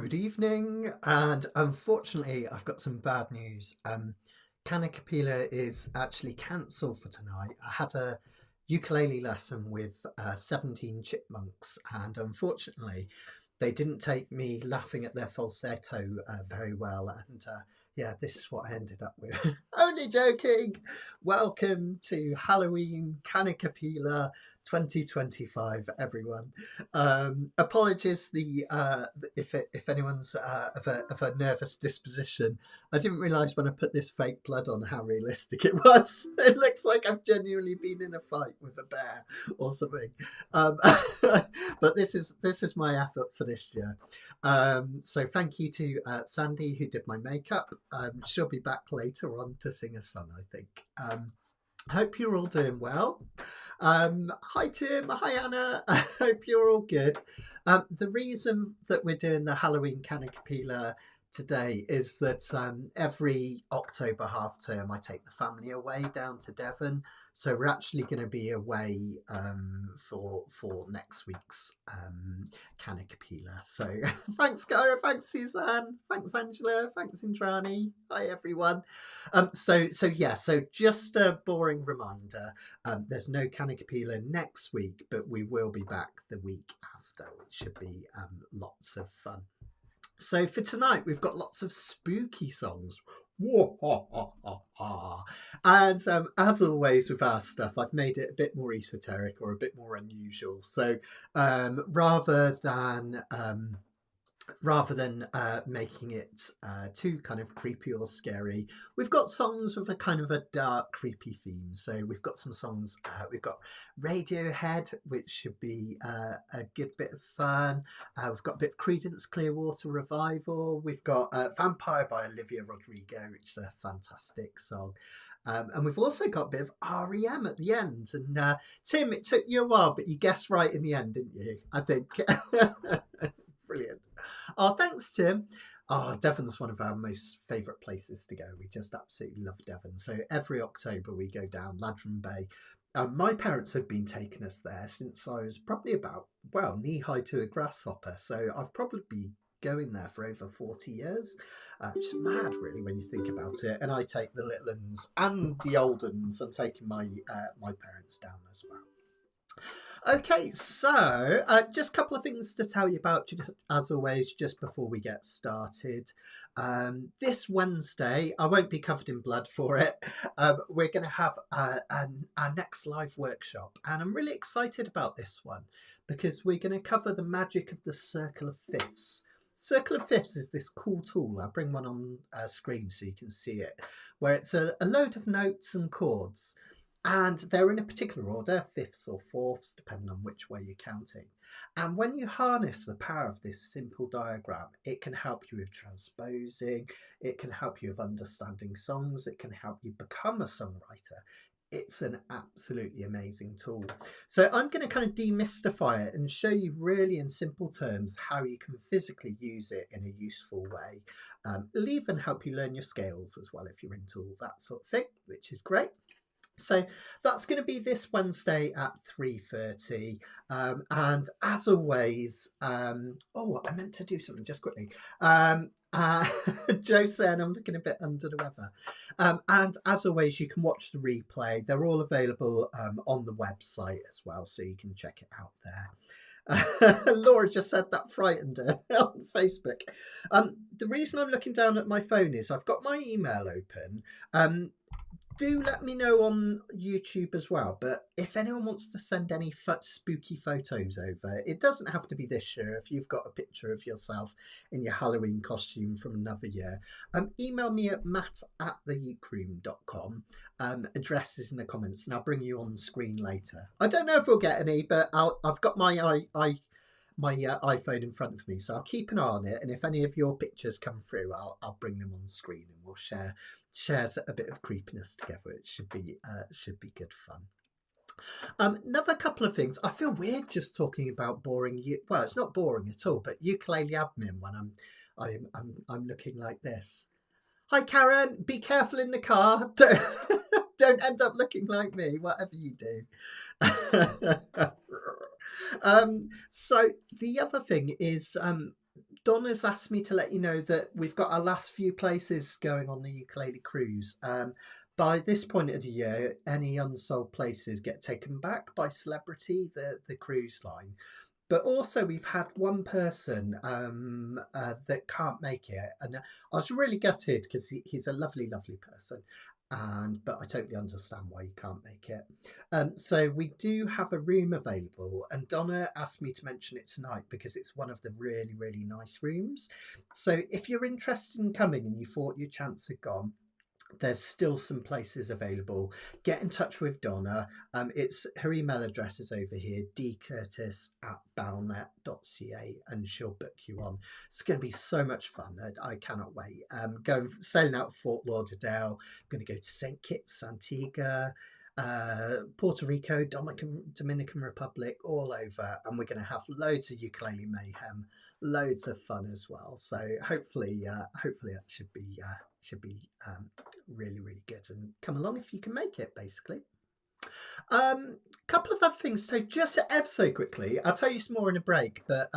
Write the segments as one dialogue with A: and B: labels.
A: Good evening, and unfortunately, I've got some bad news. Kanikapila is actually cancelled for tonight. I had a ukulele lesson with 17 chipmunks, and unfortunately, they didn't take me laughing at their falsetto very well. And yeah, this is what I ended up with. Only joking. Welcome to Halloween Kanikapila 2025, everyone. Apologies if anyone's of a nervous disposition. I didn't realise when I put this fake blood on how realistic it was. It looks like I've genuinely been in a fight with a bear or something. But this is my effort for this year. So thank you to Sandy who did my makeup. She'll be back later on to sing a song, I think. Hope you're all doing well. Hi Tim, hi Anna. I hope you're all good. The reason that we're doing the Halloween Kanikapila today is that every October half term I take the family away down to Devon, so we're actually going to be away for next week's Kanikapila. So thanks Gara, thanks Suzanne, thanks Angela, thanks Indrani, hi everyone. So just a boring reminder, there's no Kanikapila next week, but we will be back the week after, which should be lots of fun. So for tonight, we've got lots of spooky songs. And as always with our stuff, I've made it a bit more esoteric or a bit more unusual. So rather than making it too kind of creepy or scary, we've got songs with a kind of a dark, creepy theme. So we've got some songs, we've got Radiohead, which should be a good bit of fun. We've got a bit of Creedence Clearwater Revival. We've got Vampire by Olivia Rodrigo, which is a fantastic song. And we've also got a bit of R.E.M. at the end. And Tim, it took you a while, but you guessed right in the end, didn't you? I think. Brilliant. Oh, thanks, Tim. Oh, Devon's one of our most favourite places to go. We just absolutely love Devon. So every October we go down Ladram Bay. My parents have been taking us there since I was probably about, well, knee-high to a grasshopper. So I've probably been going there for over 40 years. Which is mad, really, when you think about it. And I take the little uns and the old uns. I'm taking my parents down as well. Okay, so just a couple of things to tell you about, as always, just before we get started. This Wednesday, I won't be covered in blood for it. We're going to have our next live workshop, and I'm really excited about this one because we're going to cover the magic of the circle of fifths. Circle of fifths is this cool tool. I'll bring one on screen so you can see it, where it's a load of notes and chords. And they're in a particular order, fifths or fourths, depending on which way you're counting. And when you harness the power of this simple diagram, it can help you with transposing, it can help you with understanding songs, it can help you become a songwriter. It's an absolutely amazing tool. So I'm going to kind of demystify it and show you really in simple terms how you can physically use it in a useful way. It'll even help you learn your scales as well if you're into all that sort of thing, which is great. So that's going to be this Wednesday at 3:30, and as always, oh, I meant to do something just quickly. Joe said I'm looking a bit under the weather, and as always, you can watch the replay. They're all available on the website as well, so you can check it out there. Laura just said that frightened her on Facebook. The reason I'm looking down at my phone is I've got my email open. Do let me know on YouTube as well, but if anyone wants to send any spooky photos over, it doesn't have to be this year. If you've got a picture of yourself in your Halloween costume from another year, email me at matt@theukeroom.com. Address is in the comments and I'll bring you on the screen later. I don't know if we'll get any, but I've got my iPhone in front of me, so I'll keep an eye on it, and if any of your pictures come through, I'll bring them on screen and we'll share a bit of creepiness together. It should be good fun. Another couple of things. I feel weird just talking about boring. Well, it's not boring at all, but ukulele admin when I'm looking like this. Hi Karen, be careful in the car. Don't end up looking like me, whatever you do. So the other thing is Donna's asked me to let you know that we've got our last few places going on the ukulele cruise. By this point of the year, any unsold places get taken back by Celebrity, the cruise line. But also we've had one person that can't make it, and I was really gutted because he's a lovely, lovely person. But I totally understand why you can't make it. So we do have a room available, and Donna asked me to mention it tonight because it's one of the really, really nice rooms. So if you're interested in coming and you thought your chance had gone, there's still some places available. Get in touch with Donna. It's her email address is over here, dcurtis@balnet.ca, and she'll book you on. It's going to be so much fun. I cannot wait. Going sailing out of Fort Lauderdale. I'm going to go to St. Kitts, Antigua, Puerto Rico, Dominican Republic, all over, and we're going to have loads of ukulele mayhem, loads of fun as well. So hopefully that should be really, really good, and come along if you can make it, basically. Couple of other things. So just ever so quickly, I'll tell you some more in a break, but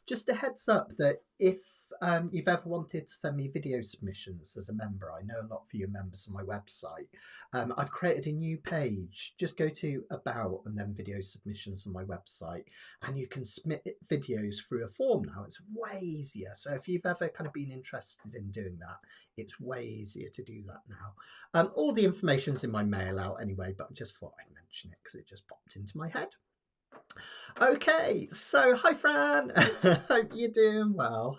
A: just a heads up that if you've ever wanted to send me video submissions as a member, I know a lot of you are members of my website. I've created a new page. Just go to About and then Video Submissions on my website, and you can submit videos through a form now. It's way easier. So if you've ever kind of been interested in doing that, it's way easier to do that now. All the information's in my mail out anyway, but I just thought I'd mention it because it just popped into my head. Okay, so hi Fran, hope you're doing well,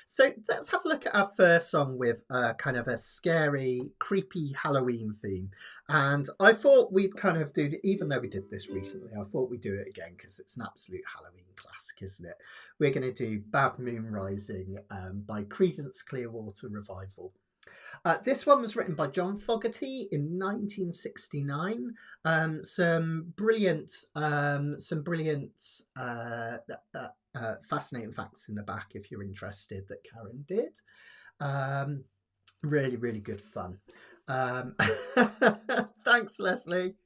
A: So let's have a look at our first song with kind of a scary, creepy Halloween theme. And I thought we'd kind of do, even though we did this recently, I thought we'd do it again because it's an absolute Halloween classic, isn't it? We're going to do Bad Moon Rising by Creedence Clearwater Revival. This one was written by John Fogerty in 1969. Some brilliant, fascinating facts in the back if you're interested that Karen did. Really, really good fun. Thanks, Leslie.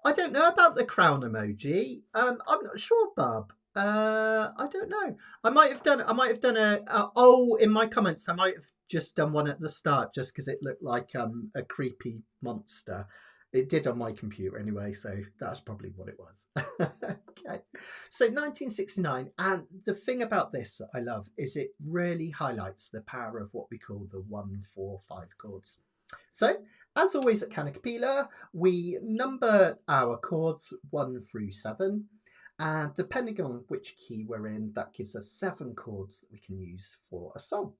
A: I don't know about the crown emoji. I'm not sure, Bob. I don't know. I might have done in my comments I might have just done one at the start just because it looked like a creepy monster. It did on my computer anyway, so that's probably what it was. Okay, so 1969, and the thing about this that I love is it really highlights the power of what we call the 1, 4, 5 chords. So as always at Kanikapila, we number our chords 1 through 7. And depending on which key we're in, that gives us 7 chords that we can use for a song.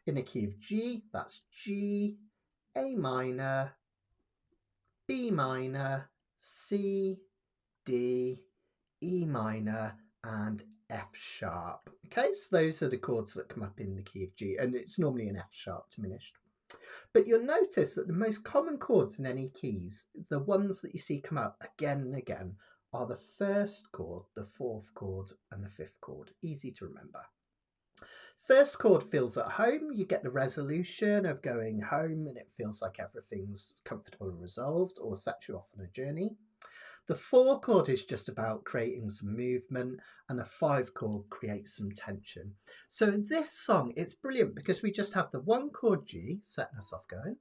A: In a key of G, that's G, A minor, B minor, C, D, E minor, and F sharp. Okay, so those are the chords that come up in the key of G, and it's normally an F sharp diminished. But you'll notice that the most common chords in any keys, the ones that you see come up again and again, are the first chord, the 4th chord, and the 5th chord. Easy to remember. First chord feels at home. You get the resolution of going home and it feels like everything's comfortable and resolved, or sets you off on a journey. The 4 chord is just about creating some movement, and the 5 chord creates some tension. So in this song, it's brilliant because we just have the 1 chord G setting us off going.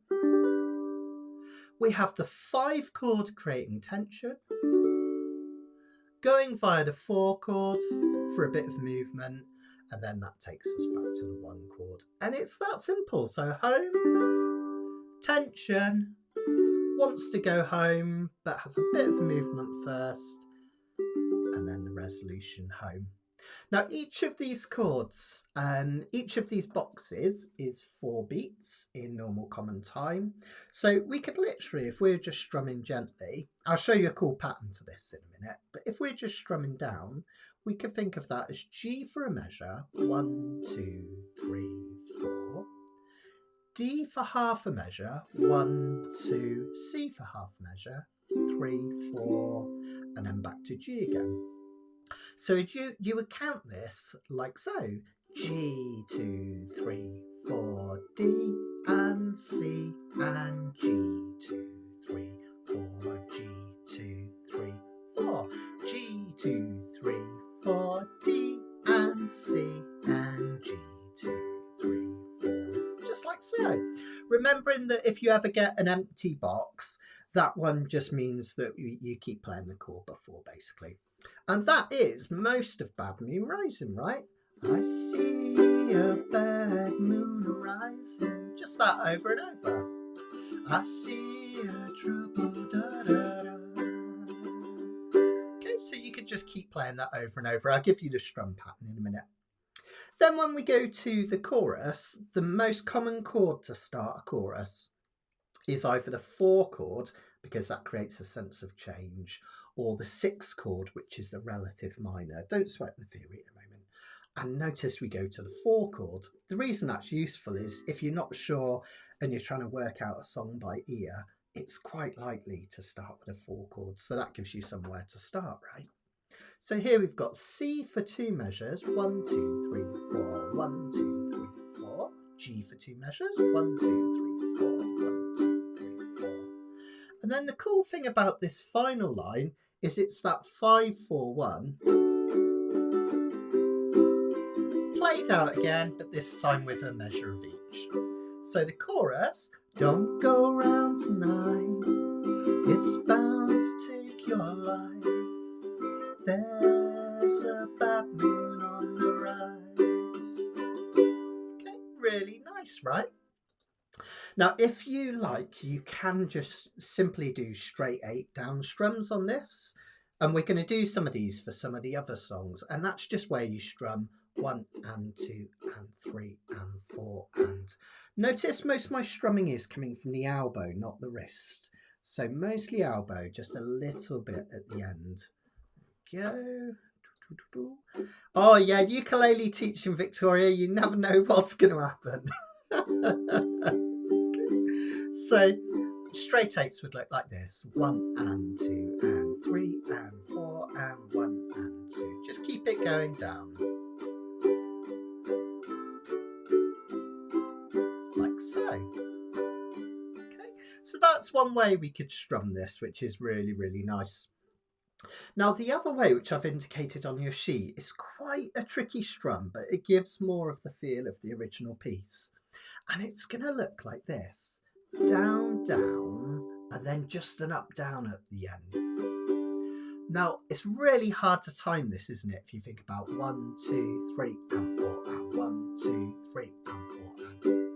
A: We have the 5 chord creating tension, going via the 4 chord for a bit of movement, and then that takes us back to the 1 chord. And it's that simple. So home, tension, wants to go home, but has a bit of movement first, and then the resolution home. Now, each of these chords, each of these boxes is 4 beats in normal common time. So we could literally, if we're just strumming gently, I'll show you a cool pattern to this in a minute, but if we're just strumming down, we could think of that as G for a measure, 1, 2, 3, 4. D for half a measure, 1, 2, C for half a measure, 3, 4, and then back to G again. So you would count this like so: G, 2, 3, 4, D, and C, and G, 2, 3, 4, G, 2, 3, 4, G, 2, 3, 4, D, and C, and remembering that if you ever get an empty box, that one just means that you keep playing the chord before, basically. And that is most of Bad Moon Rising, right? I see a bad moon rising. Just that over and over. I see a trouble, da da da. Okay, so you could just keep playing that over and over. I'll give you the strum pattern in a minute. Then when we go to the chorus, the most common chord to start a chorus is either the 4 chord, because that creates a sense of change, or the 6 chord, which is the relative minor. Don't sweat the theory at the moment. And notice we go to the 4 chord. The reason that's useful is if you're not sure and you're trying to work out a song by ear, it's quite likely to start with a 4 chord. So that gives you somewhere to start, right? So here we've got C for 2 measures, 1, 2, 3, 4, 1, 2, 3, 4. G for 2 measures, 1, 2, 3, 4, 1, 2, 3, 4. And then the cool thing about this final line is it's that 5, 4, 1 played out again, but this time with a measure of each. So the chorus, don't go round tonight, it's bound to take your life. There's a bad moon on the rise. Okay, really nice, right? Now, if you like, you can just simply do straight 8 down strums on this. And we're going to do some of these for some of the other songs. And that's just where you strum 1 and 2 and 3 and 4. And notice most of my strumming is coming from the elbow, not the wrist. So mostly elbow, just a little bit at the end. Go. Oh yeah, ukulele teaching, Victoria, you never know what's going to happen. So straight 8s would look like this: 1 and 2 and 3 and 4 and 1 and 2. Just keep it going down like so. Okay, so that's one way we could strum this, which is really, really nice. Now, the other way, which I've indicated on your sheet, is quite a tricky strum, but it gives more of the feel of the original piece. And it's going to look like this: down, down, and then just an up, down at the end. Now, it's really hard to time this, isn't it? If you think about 1, 2, 3, and 4, and 1, 2, 3, and 4, and.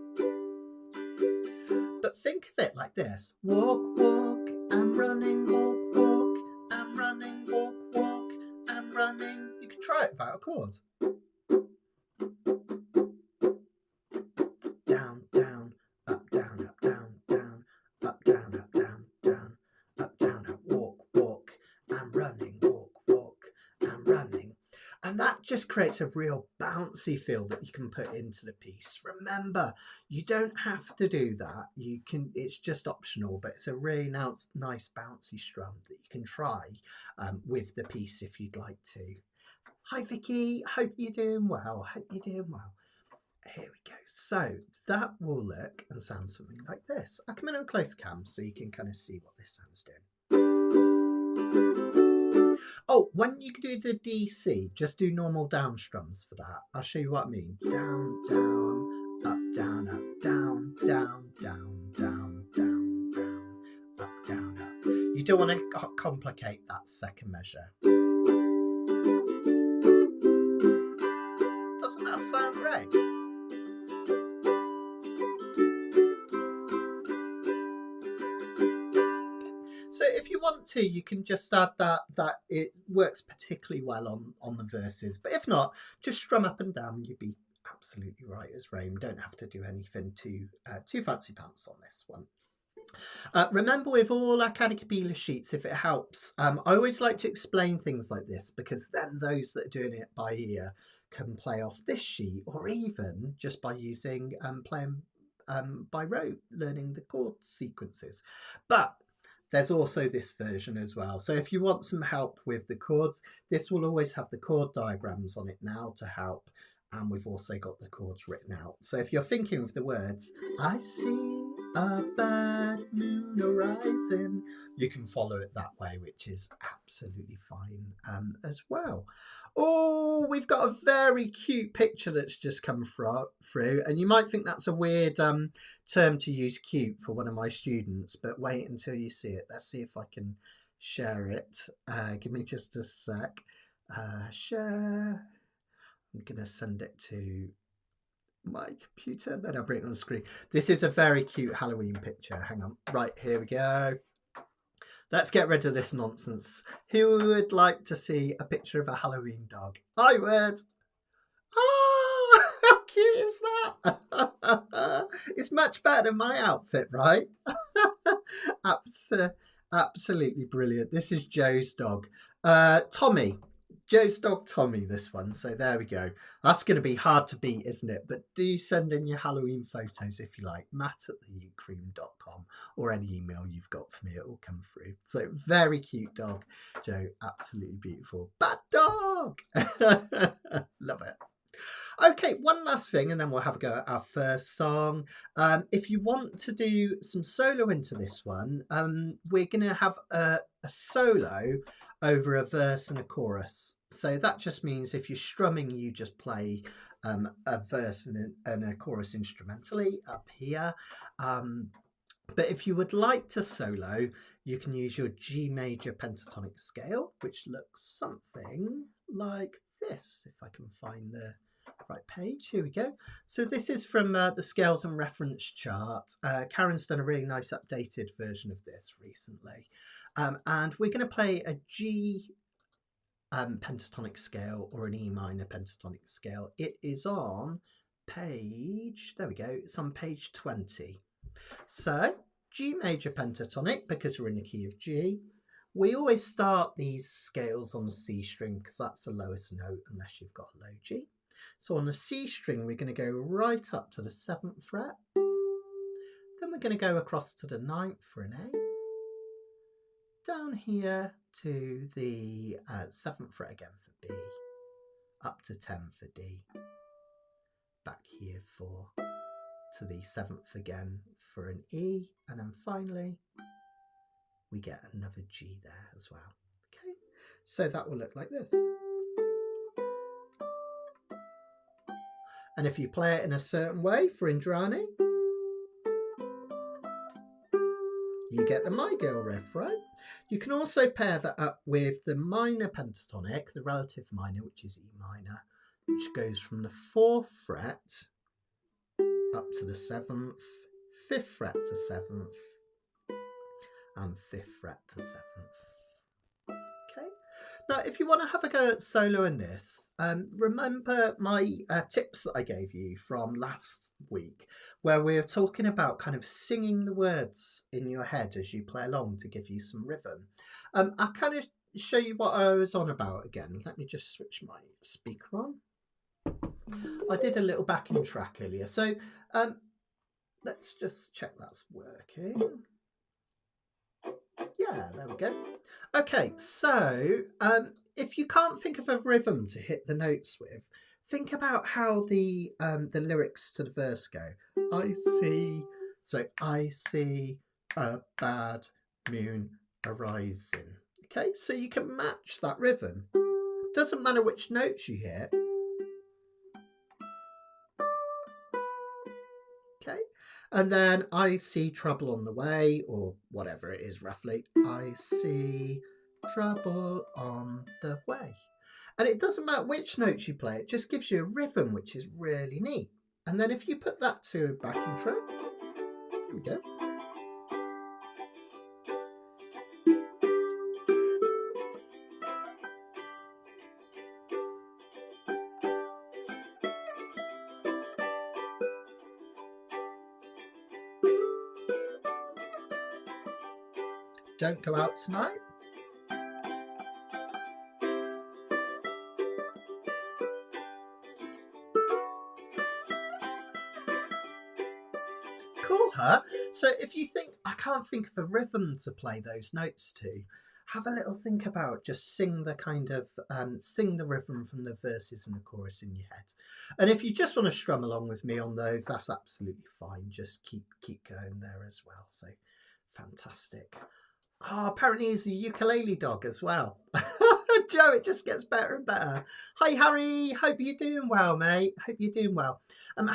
A: But think of it like this: walk, walk, I'm running, walk, walk, I'm running, walk, walk, I'm running. You could try it without a chord. Down, down, up, down, up, down, down, up, down, up, down, down, up, down, up, walk, walk, I'm running, walk, walk, I'm running. And that just creates a real bouncy feel that you can put into the piece. Remember, you don't have to do that. You can, it's just optional, but it's a really nice bouncy strum that you can try with the piece if you'd like to. Hi Vicky, hope you're doing well. Hope you're doing well. Here we go. So that will look and sound something like this. I'll come in on close cam so you can kind of see what this sounds doing. Oh, when you do the DC, just do normal down strums for that. I'll show you what I mean. Down, down, up, down, up, down, down, down, down, down, down, up, down, up. You don't want to complicate that second measure. Doesn't that sound great? So if you want to, you can just add that it works particularly well on the verses. But if not, just strum up and down. You'd be absolutely right as R.E.M. Don't have to do anything too fancy pants on this one. Remember, with all our Kanikapila sheets, if it helps, I always like to explain things like this, because then those that are doing it by ear can play off this sheet, or even just by using playing by rote, learning the chord sequences. But there's also this version as well. So if you want some help with the chords, this will always have the chord diagrams on it now to help. and we've also got the chords written out. So if you're thinking of the words, I see a bad moon arising, you can follow it that way, which is absolutely fine as well. Oh, we've got a very cute picture that's just come through, and you might think that's a weird term to use, cute, for one of my students, but wait until you see it. Let's see if I can share it. Give me just a sec. Share. I'm going to send it to my computer, then I'll bring it on the screen. This is a very cute Halloween picture. Hang on. Right, here we go. Let's get rid of this nonsense. Who would like to see a picture of a Halloween dog? I would. Oh, how cute is that? It's much better than my outfit, right? Absolutely brilliant. This is Joe's dog. Tommy. Joe's dog Tommy, this one. So there we go. That's going to be hard to beat, isn't it? But do send in your Halloween photos if you like. matt@thecream.com, or any email you've got for me. It will come through. So very cute dog, Joe. Absolutely beautiful. Bad dog. Love it. Okay, one last thing, and then we'll have a go at our first song. If you want to do some solo into this one, we're going to have a solo over a verse and a chorus. So that just means if you're strumming, you just play a verse and a chorus instrumentally up here. But if you would like to solo, you can use your G major pentatonic scale, which looks something like this, if I can find the right page. Here we go. So this is from the Scales and Reference chart. Karen's done a really nice updated version of this recently. And we're going to play a G pentatonic scale or an E minor pentatonic scale. It is on page, there we go, it's on page 20. So G major pentatonic, because we're in the key of G. We always start these scales on the C string because that's the lowest note unless you've got a low G. So on the C string, we're going to go right up to the 7th fret. Then we're going to go across to the 9th for an A. Down here to the 7th fret again for B. Up to 10 for D. Back here to the 7th again for an E. And then finally, we get another G there as well. Okay, so that will look like this. And if you play it in a certain way for Indrani, you get the My Girl riff, right? You can also pair that up with the minor pentatonic, the relative minor, which is E minor, which goes from the 4th fret up to the 7th, 5th fret to 7th, and 5th fret to 7th. Okay. Now, if you want to have a go at solo in this, remember my tips that I gave you from last week, where we were talking about kind of singing the words in your head as you play along to give you some rhythm. I'll kind of show you what I was on about again. Let me just switch my speaker on. I did a little backing track earlier, so let's just check that's working. Yeah, there we go. Okay, so if you can't think of a rhythm to hit the notes with, think about how the lyrics to the verse go. I see a bad moon arising. Okay, so you can match that rhythm. Doesn't matter which notes you hit. Okay, and then I see trouble on the way, or whatever it is roughly. I see trouble on the way. And it doesn't matter which notes you play, it just gives you a rhythm, which is really neat. And then if you put that to a backing track, here we go. Don't Go Out Tonight. Cool, huh? So if you think, I can't think of a rhythm to play those notes to, have a little think about, just sing the kind of sing the rhythm from the verses and the chorus in your head. And if you just want to strum along with me on those, that's absolutely fine. Just keep going there as well. So fantastic. Oh, apparently he's a ukulele dog as well. Joe, it just gets better and better. Hi, Harry. Hope you're doing well, mate. Hope you're doing well.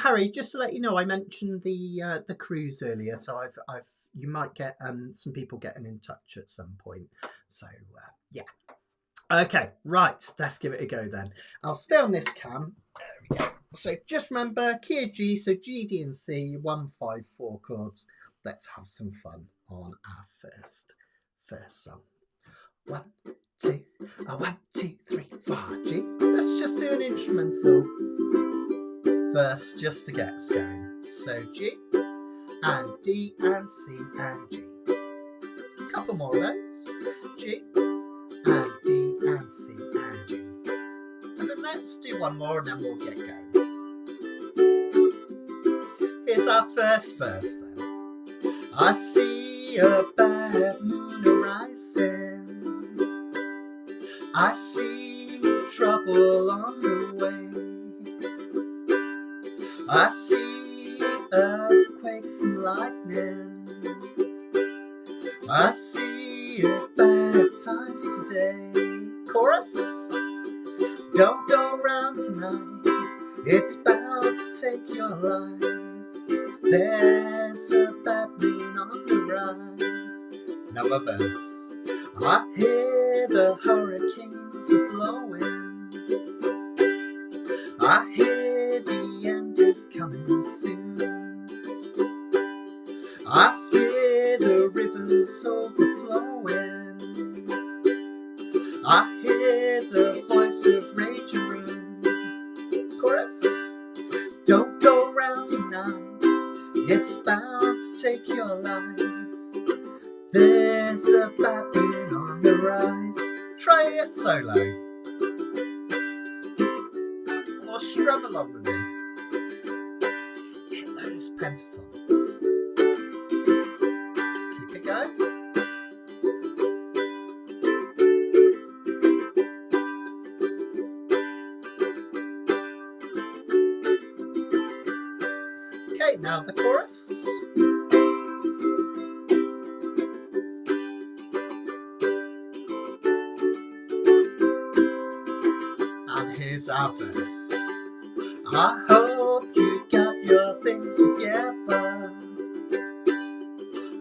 A: Harry, just to let you know, I mentioned the cruise earlier, so I've you might get some people getting in touch at some point. So yeah. Okay, right. Let's give it a go then. I'll stay on this cam. There we go. So just remember, key of G, so G, D, and C, 1, 5, 4 chords. Let's have some fun on our first song. 1, 2, 1, 2, 3, 4, G. Let's just do an instrumental first, just to get us going. So G and D and C and G. A couple more of those. G and D and C and G. And then let's do one more and then we'll get going. Here's our first verse then. I see a bad moon arising. I see trouble on the way. I see earthquakes and lightning. I see it bad times today. Chorus. Don't go round tonight. It's bound to take your life. There's a bad moon on the rise. Another verse. I hear the hurricanes are blowing. I hear the end is coming soon. I fear the rivers overflowing. I hear the voice of rage and ruin. Chorus. Don't go round tonight. It's bound to take your life. There's a bad moon on the rise. Try it solo. Or strum along with me. Hit those pentatonics. Keep it going. Okay, now the chorus. Here's our verse. I hope you got your things together.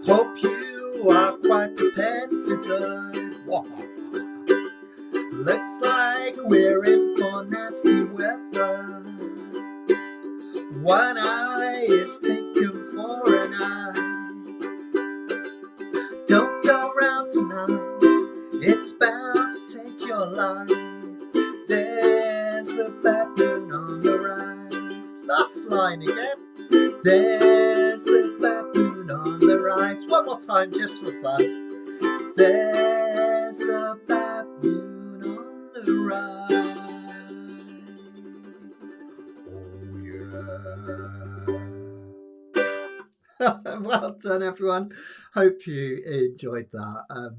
A: Hope you are quite prepared to die. Looks like we're in for nasty weather. One eye is taken for an eye. Don't go round tonight. It's bound to take your life. There's a bad moon on the rise. Last line again. There's a bad moon on the rise. One more time just for fun. There's a bad moon on the rise. Oh yeah. Well done, everyone. Hope you enjoyed that. I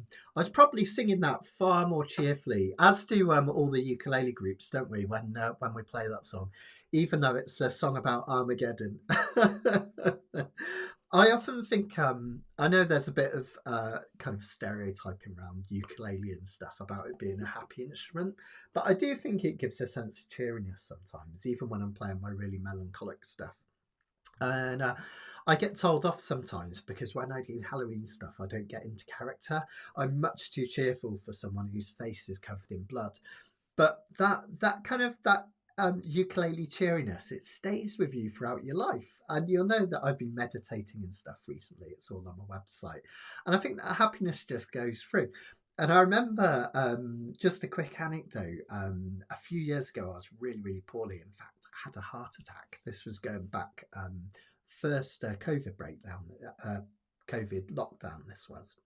A: was probably singing that far more cheerfully, as do all the ukulele groups, don't we, when we play that song, even though it's a song about Armageddon. I often think, I know there's a bit of kind of stereotyping around ukulele and stuff about it being a happy instrument, but I do think it gives a sense of cheeriness sometimes, even when I'm playing my really melancholic stuff. And I get told off sometimes because when I do Halloween stuff, I don't get into character. I'm much too cheerful for someone whose face is covered in blood. But that ukulele cheeriness, it stays with you throughout your life. And you'll know that I've been meditating and stuff recently. It's all on my website. And I think that happiness just goes through. And I remember, just a quick anecdote, a few years ago, I was really, really poorly. In fact, I had a heart attack. This was going back, first COVID breakdown, COVID lockdown this was.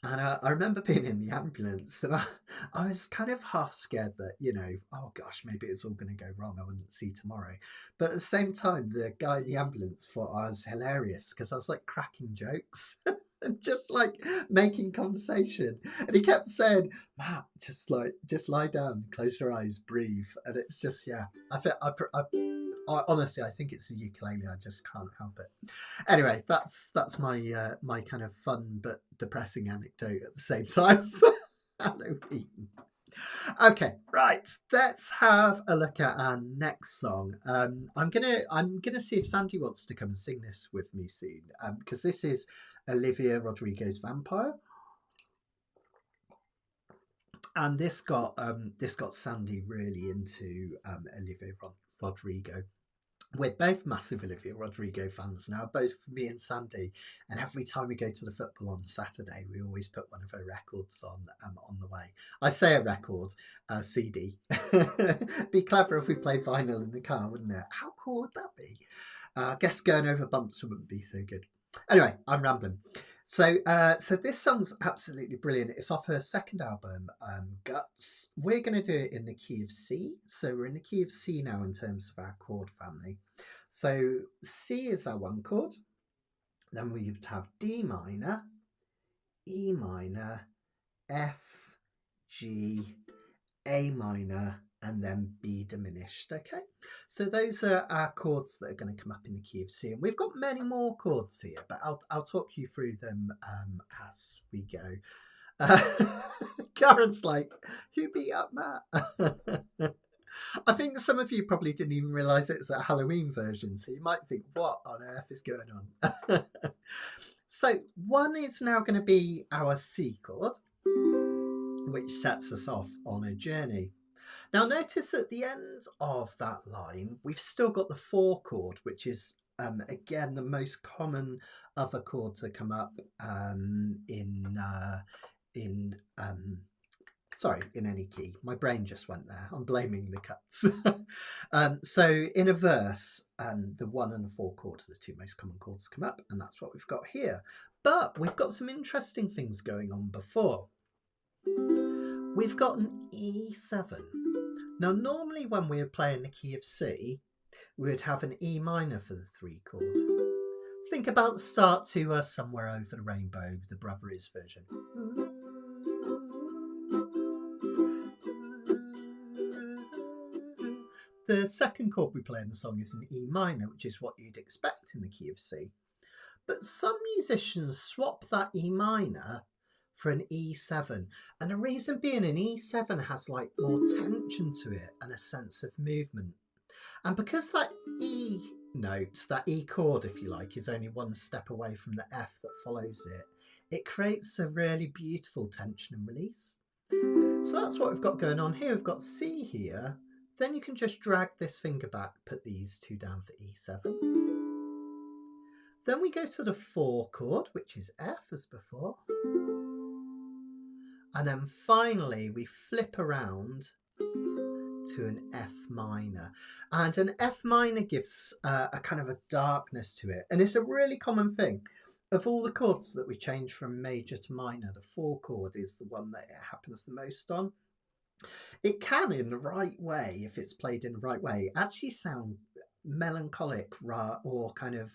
A: And I remember being in the ambulance and I was kind of half scared that, you know, oh gosh, maybe it's all going to go wrong. I wouldn't see tomorrow. But at the same time, the guy in the ambulance thought I was hilarious because I was like cracking jokes. and just like making conversation. And he kept saying, Matt, just lie down, close your eyes, breathe. And it's just, yeah, I honestly, I think it's the ukulele. I just can't help it. Anyway, that's my my kind of fun but depressing anecdote at the same time for Halloween. Okay, right. Let's have a look at our next song. I'm gonna see if Sandy wants to come and sing this with me soon, because this is Olivia Rodrigo's Vampire, and this got Sandy really into Olivia Rodrigo. We're both massive Olivia Rodrigo fans now, both me and Sandy. And every time we go to the football on Saturday, we always put one of her records on the way. I say a record, a CD. Be clever if we play vinyl in the car, wouldn't it? How cool would that be? I guess going over bumps wouldn't be so good. Anyway, I'm rambling. So this song's absolutely brilliant. It's off her second album, Guts. We're going to do it in the key of C. So we're in the key of C now in terms of our chord family. So C is our one chord. Then we would have D minor, E minor, F, G, A minor, and then B diminished. Okay, so those are our chords that are going to come up in the key of C, and we've got many more chords here, but I'll talk you through them as we go. Karen's like, who beat up Matt? I think some of you probably didn't even realise it was a Halloween version, so you might think, what on earth is going on? So one is now going to be our C chord, which sets us off on a journey. Now notice at the end of that line, we've still got the 4 chord, which is, again, the most common other chord to come up in any key. My brain just went there. I'm blaming the cuts. So in a verse, the 1 and the 4 chord are the 2 most common chords to come up, and that's what we've got here. But we've got some interesting things going on before. We've got an E7. Now, normally when we are playing the key of C, we would have an E minor for the 3 chord. Think about the start to Somewhere Over the Rainbow, the Brother Is version. The second chord we play in the song is an E minor, which is what you'd expect in the key of C. But some musicians swap that E minor for an E7, and the reason being an E7 has like more tension to it and a sense of movement. And because that E note, that E chord if you like, is only one step away from the F that follows it, it creates a really beautiful tension and release. So that's what we've got going on here. We've got C here, then you can just drag this finger back, put these 2 down for E7. Then we go to the 4 chord, which is F as before. And then finally we flip around to an F minor. And an F minor gives a kind of a darkness to it. And it's a really common thing. Of all the chords that we change from major to minor, the 4 chord is the one that it happens the most on. It can, in the right way, if it's played in the right way, actually sound melancholic or kind of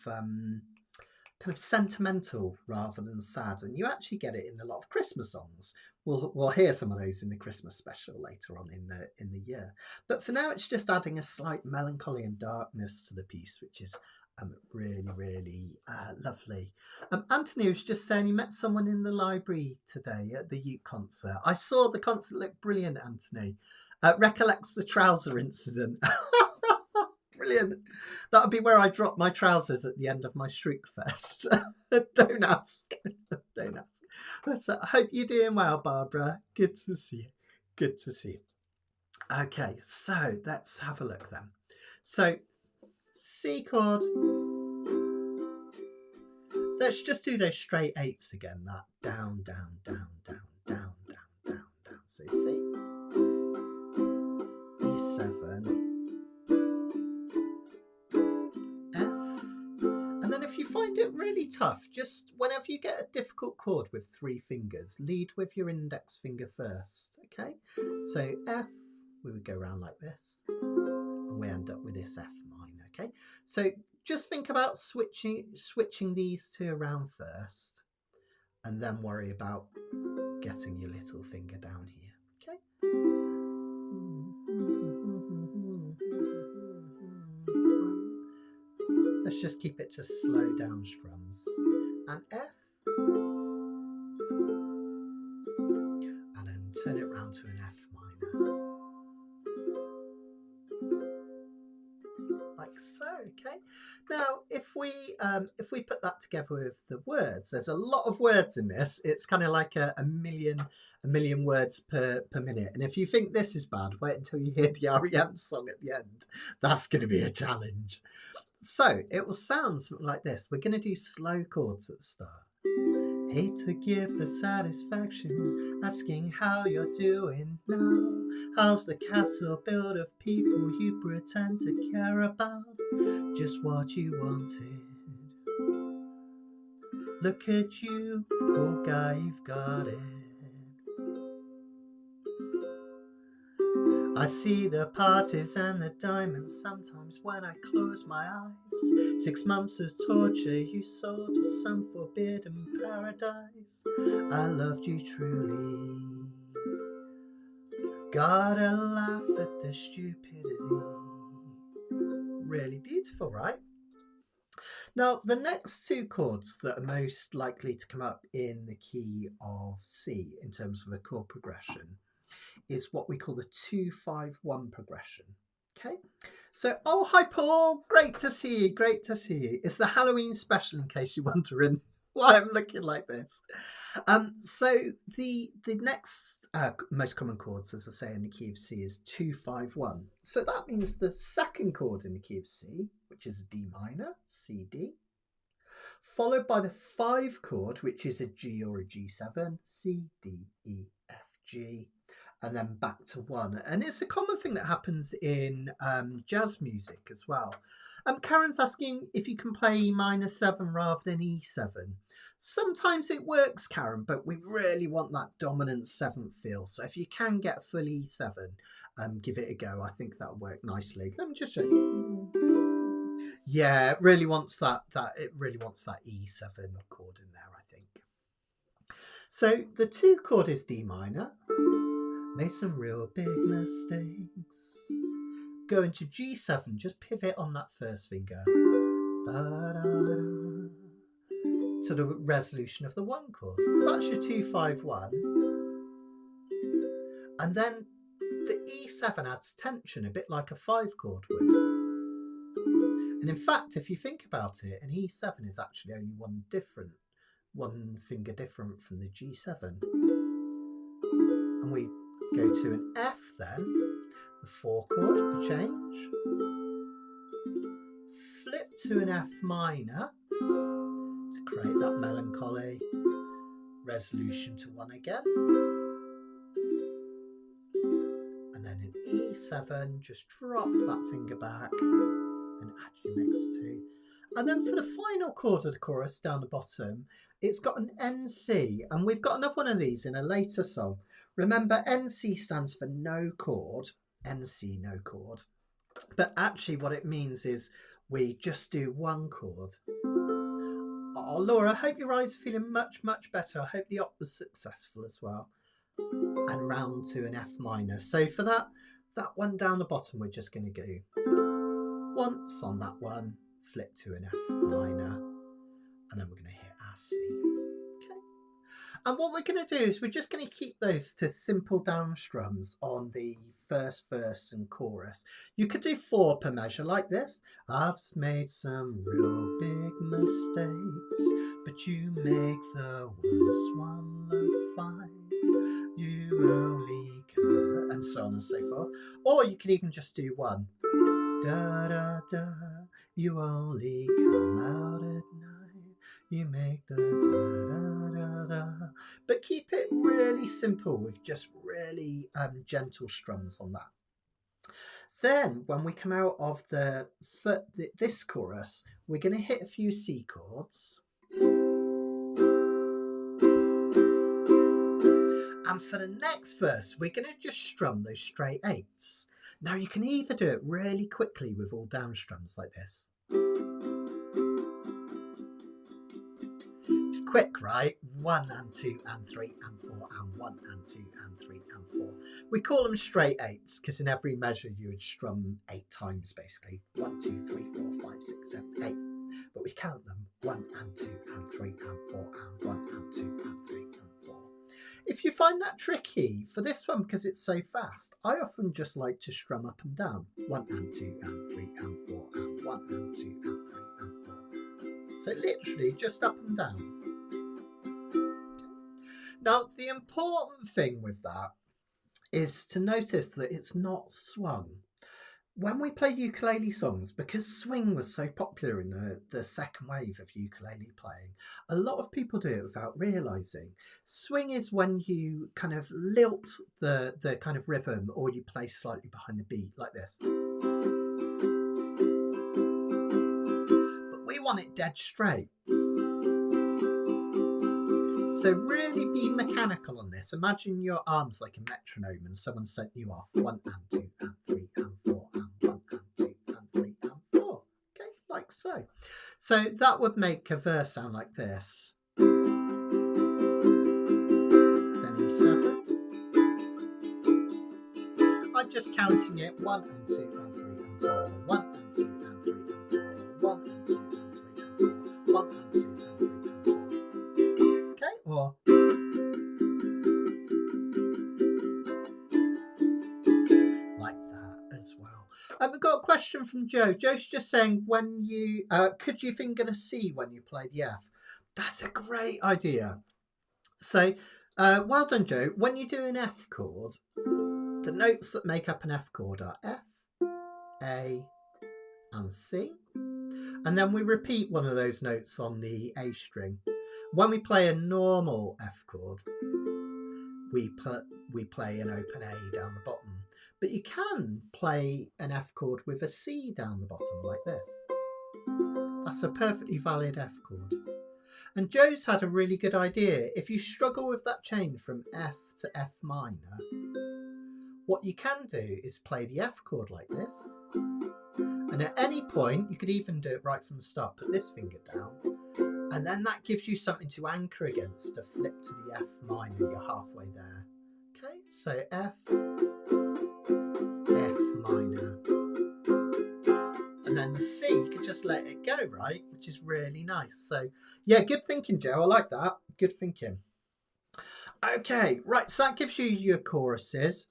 A: sentimental rather than sad, and you actually get it in a lot of Christmas songs. We'll hear some of those in the Christmas special later on in the year. But for now, it's just adding a slight melancholy and darkness to the piece, which is really, really lovely. Anthony was just saying he met someone in the library today at the Uke concert. I saw the concert look brilliant, Anthony. Recollects the trouser incident. Brilliant. That would be where I dropped my trousers at the end of my Shriekfest. Don't ask. Don't ask. But I hope you're doing well, Barbara. Good to see you. Good to see you. Okay, so let's have a look then. So, C chord. Let's just do those straight 8s again. That down, down, down, down, down, down, down, down. So C, E7, F. And then if you find it really tough, just whenever you get a difficult chord with 3 fingers, lead with your index finger first. Okay? So F, we would go around like this, and we end up with this F minor. Okay? So just think about switching these 2 around first, and then worry about getting your little finger down here. Okay. Let's just keep it to slow down strums. And F. And then turn it round to an F minor. Like so, okay. Now, if we put that together with the words, there's a lot of words in this. It's kind of like a million words per minute. And if you think this is bad, wait until you hear the R.E.M song at the end. That's going to be a challenge. So it will sound something like this. We're going to do slow chords at the start. Hate to give the satisfaction, asking how you're doing now. How's the castle built of people you pretend to care about? Just what you wanted. Look at you, poor guy, you've got it. I see the parties and the diamonds sometimes when I close my eyes. 6 months of torture you sold to some forbidden paradise. I loved you truly. Gotta laugh at the stupidity. Really beautiful, right? Now, the next two chords that are most likely to come up in the key of C in terms of a chord progression is what we call the 2-5-1 progression. Okay, so hi Paul, great to see you, great to see you. It's the Halloween special in case you're wondering why I'm looking like this. So the next most common chords, as I say, in the key of C is 2-5-1. So that means the second chord in the key of C, which is a D minor, C, D, followed by the 5 chord, which is a G or a G7, C, D, E, F, G, and then back to 1. And it's a common thing that happens in jazz music as well. Karen's asking if you can play E minor 7 rather than E7. Sometimes it works, Karen, but we really want that dominant 7th feel. So if you can get full E7, give it a go. I think that'll work nicely. Let me just show you. Yeah, it really wants that E7 chord in there, I think. So the 2 chord is D minor. Made some real big mistakes. Go into G7, just pivot on that first finger. Ba-da-da, to the resolution of the 1 chord. So that's your 2-5-1. And then the E7 adds tension, a bit like a 5 chord would. And in fact, if you think about it, an E7 is actually only one finger different from the G7. And we go to an F then, the 4 chord for change. Flip to an F minor to create that melancholy. Resolution to 1 again. And then an E7, just drop that finger back and add your next 2. And then for the final chord of the chorus down the bottom, it's got an NC, and we've got another one of these in a later song. Remember, NC stands for no chord, NC, no chord. But actually what it means is we just do 1 chord. Oh, Laura, I hope your eyes are feeling much, much better. I hope the op was successful as well. And round to an F minor. So for that one down the bottom, we're just going to go once on that one, flip to an F minor, and then we're going to hit our C. Okay. And what we're going to do is we're just going to keep those to simple down strums on the first verse and chorus. You could do 4 per measure like this. I've made some real big mistakes, but you make the worst one look fine. You only come, and so on and so forth. Or you could even just do 1. Da da da, you only come out at night. You make the da da da da. But keep it really simple with just really gentle strums on that. Then when we come out of this chorus, we're going to hit a few C chords. And for the next verse, we're going to just strum those straight 8s. Now you can either do it really quickly with all down strums like this. It's quick, right? 1 and 2 and 3 and 4 and 1 and 2 and 3 and 4. We call them straight eights because in every measure you would strum 8 times basically. 1, 2, 3, 4, 5, 6, 7, 8. But we count them 1 and 2 and 3 and 4 and 1 and 2 and 3 and 4. If you find that tricky, for this one, because it's so fast, I often just like to strum up and down. 1 and 2 and 3 and 4 and 1 and 2 and 3 and 4. So literally just up and down. Now, the important thing with that is to notice that it's not swung. When we play ukulele songs, because swing was so popular in the second wave of ukulele playing, a lot of people do it without realising. Swing is when you kind of lilt the kind of rhythm, or you play slightly behind the beat like this. But we want it dead straight. So really be mechanical on this. Imagine your arms like a metronome and someone sent you off 1 and 2 and 3 and 4 and 1 and 2 and 3 and 4. Okay, like so. So that would make a verse sound like this. Then E7. I'm just counting it 1 and 2 and 3 and 4. 1 and 2 and 3 and 4. 1 and 2 and 3 and 4. 1 and 2 and 3 and 4. Okay, or like that as well. We've got a question from Joe. Joe's just saying, when you could you finger the C when you play the F? That's a great idea. So well done, Joe. When you do an F chord, the notes that make up an F chord are F, A and C. And then we repeat one of those notes on the A string. When we play a normal F chord, we play an open A down the bottom. But you can play an F chord with a C down the bottom like this. That's a perfectly valid F chord. And Joe's had a really good idea. If you struggle with that change from F to F minor, what you can do is play the F chord like this. And at any point, you could even do it right from the start. Put this finger down. And then that gives you something to anchor against to flip to the F minor. You're halfway there. Okay, so F, F minor. And then the C, you could just let it go, right? Which is really nice. So yeah, good thinking, Joe. I like that. Good thinking. Okay, right. So that gives you your choruses.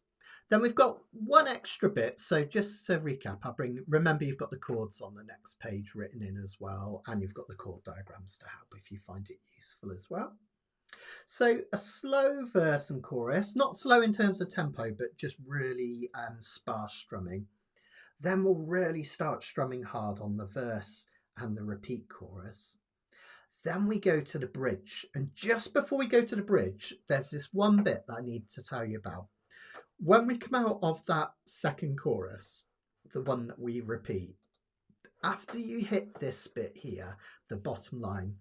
A: Then we've got one extra bit. So just to recap, remember you've got the chords on the next page written in as well. And you've got the chord diagrams to help if you find it useful as well. So a slow verse and chorus, not slow in terms of tempo, but just really sparse strumming. Then we'll really start strumming hard on the verse and the repeat chorus. Then we go to the bridge. And just before we go to the bridge, there's this one bit that I need to tell you about. When we come out of that second chorus, the one that we repeat, after you hit this bit here, the bottom line,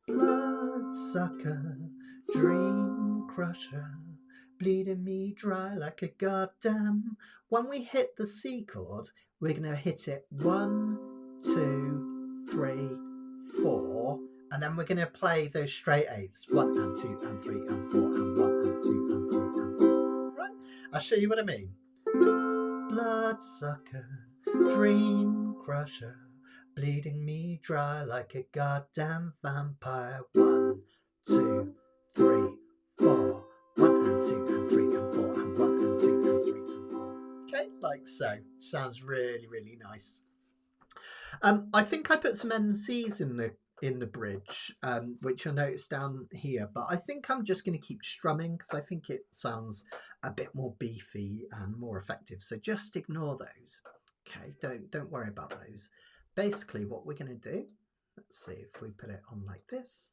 A: bloodsucker, dream crusher, bleeding me dry like a goddamn. When we hit the C chord, we're going to hit it 1, 2, 3, 4, and then we're going to play those straight eights, 1 and 2 and 3 and 4 and 1 and 2 and 3 and 4. Right? I'll show you what I mean. Bloodsucker, dream crusher, bleeding me dry like a goddamn vampire. 1, 2, 3, 4. 1 and 2 and 3 and 4 and 1 and 2 and 3 and 4. Okay, like so. Sounds really, really nice. I think I put some NCs in the bridge, which you'll notice down here, but I think I'm just going to keep strumming because I think it sounds a bit more beefy and more effective. So just ignore those. Okay, don't worry about those. Basically, what we're going to do, let's see if we put it on like this.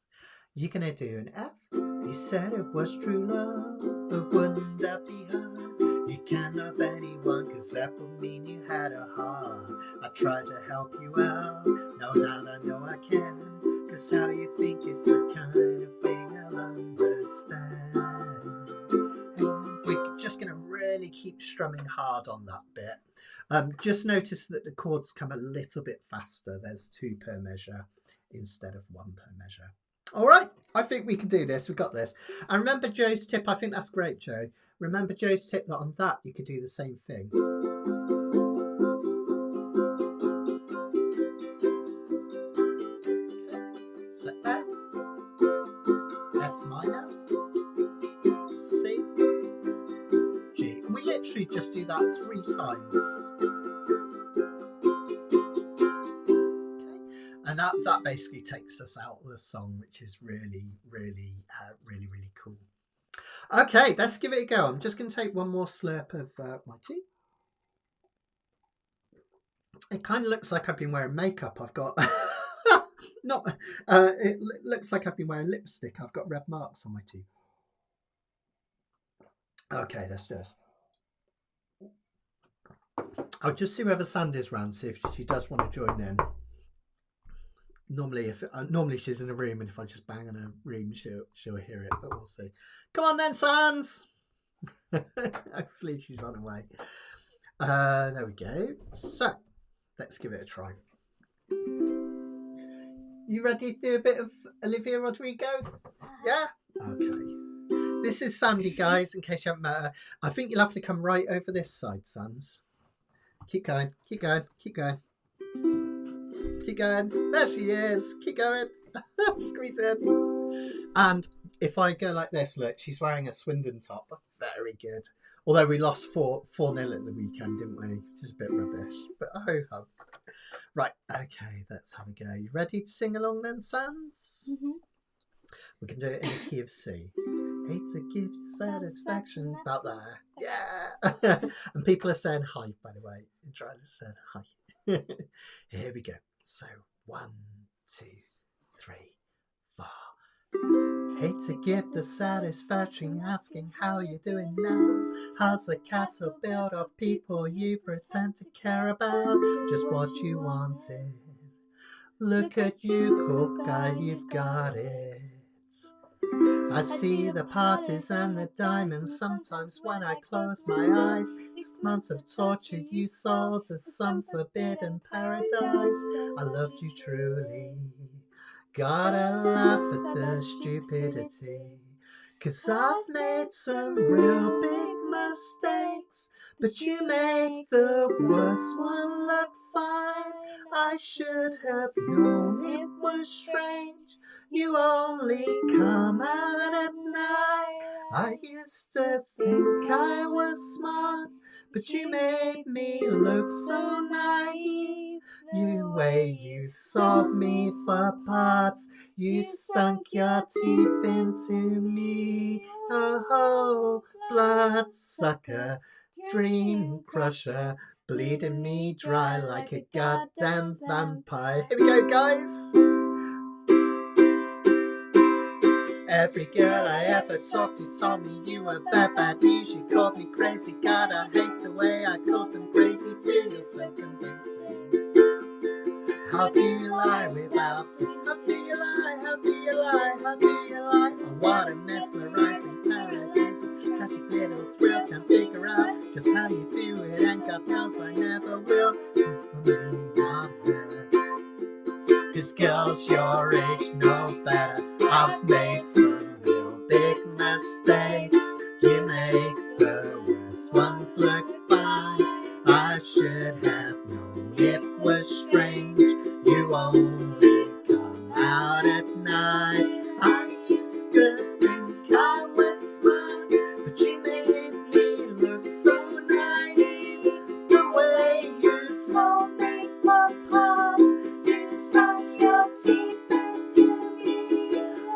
A: You're going to do an F. You said it was true love, but wouldn't that be hard? You can't love anyone, cause that would mean you had a heart. I tried to help you out, no, now I know I can, cause how you think it's the kind of thing I'll understand. And we're just going to really keep strumming hard on that bit. Just notice that the chords come a little bit faster. There's 2 per measure instead of 1 per measure. All right, I think we can do this. We got this. And remember Joe's tip. I think that's great, Joe. Remember Joe's tip that on that you could do the same thing. So F, F minor, C, G. And we literally just do that 3 times. Okay. And that basically takes us out of the song, which is really cool. Okay, let's give it a go. I'm just going to take one more slurp of my tea. It kind of looks like I've been wearing makeup. I've got it looks like I've been wearing lipstick. I've got red marks on my teeth. Okay, let's just. I'll just see whether Sandy's round, see if she does want to join in. Normally she's in a room, and if I just bang on her room, she'll hear it. But we'll see. Come on then, Sans. Hopefully she's on her way. There we go. So let's give it a try. You ready to do a bit of Olivia Rodrigo? Yeah? Okay. This is Sandy, guys, in case you haven't met her. I think you'll have to come right over this side, Sans. Keep going, keep going, keep going. Keep going. There she is. Keep going. Squeeze in. And if I go like this, look, she's wearing a Swindon top. Very good. Although we lost 4-0 at the weekend, didn't we? Which is a bit rubbish. But ho. Right, okay, let's have a go. You ready to sing along then, Sans? Mm-hmm. We can do it in the key of C. Hate to give you satisfaction. About there. Yeah! And people are saying hi, by the way. You're trying to say hi. Here we go. So, 1, 2, 3, 4. Hate to give the satisfaction asking how you're doing now. How's the castle built of people you pretend to care about? Just what you wanted. Look at you, cool guy, you've got it. I see the parties and the diamonds sometimes when I close my eyes. 6 months of torture you sold to some forbidden paradise. I loved you truly. Gotta laugh at the stupidity, 'cause I've made some real big mistakes, but you make the worst one look fine. I should have known it was strange. You only come out at night. I used to think I was smart, but you made me look so naive. You sold me for parts. You sunk your teeth into me. Oh, blood sucker, dream crusher, bleeding me dry like a goddamn vampire. Here we go, guys. Every girl I ever talked to told me you were bad news. You called me crazy. God, I hate the way I called them crazy too. You're so convincing. How do you lie without fear? How do you lie? How do you lie? How do you lie? Oh, what a mesmerizing paradise. Tragic little thrill. Can't figure out just how you do it, and God knows I never will. For me, not her. 'Cause girls your age know better. I've made some real big mistakes. You make the worst ones look fine. I should have known it was strange. You only come out at night. I used to think I was smart, but you made me look so naive. The way you sold me for parts, you sunk your teeth into me.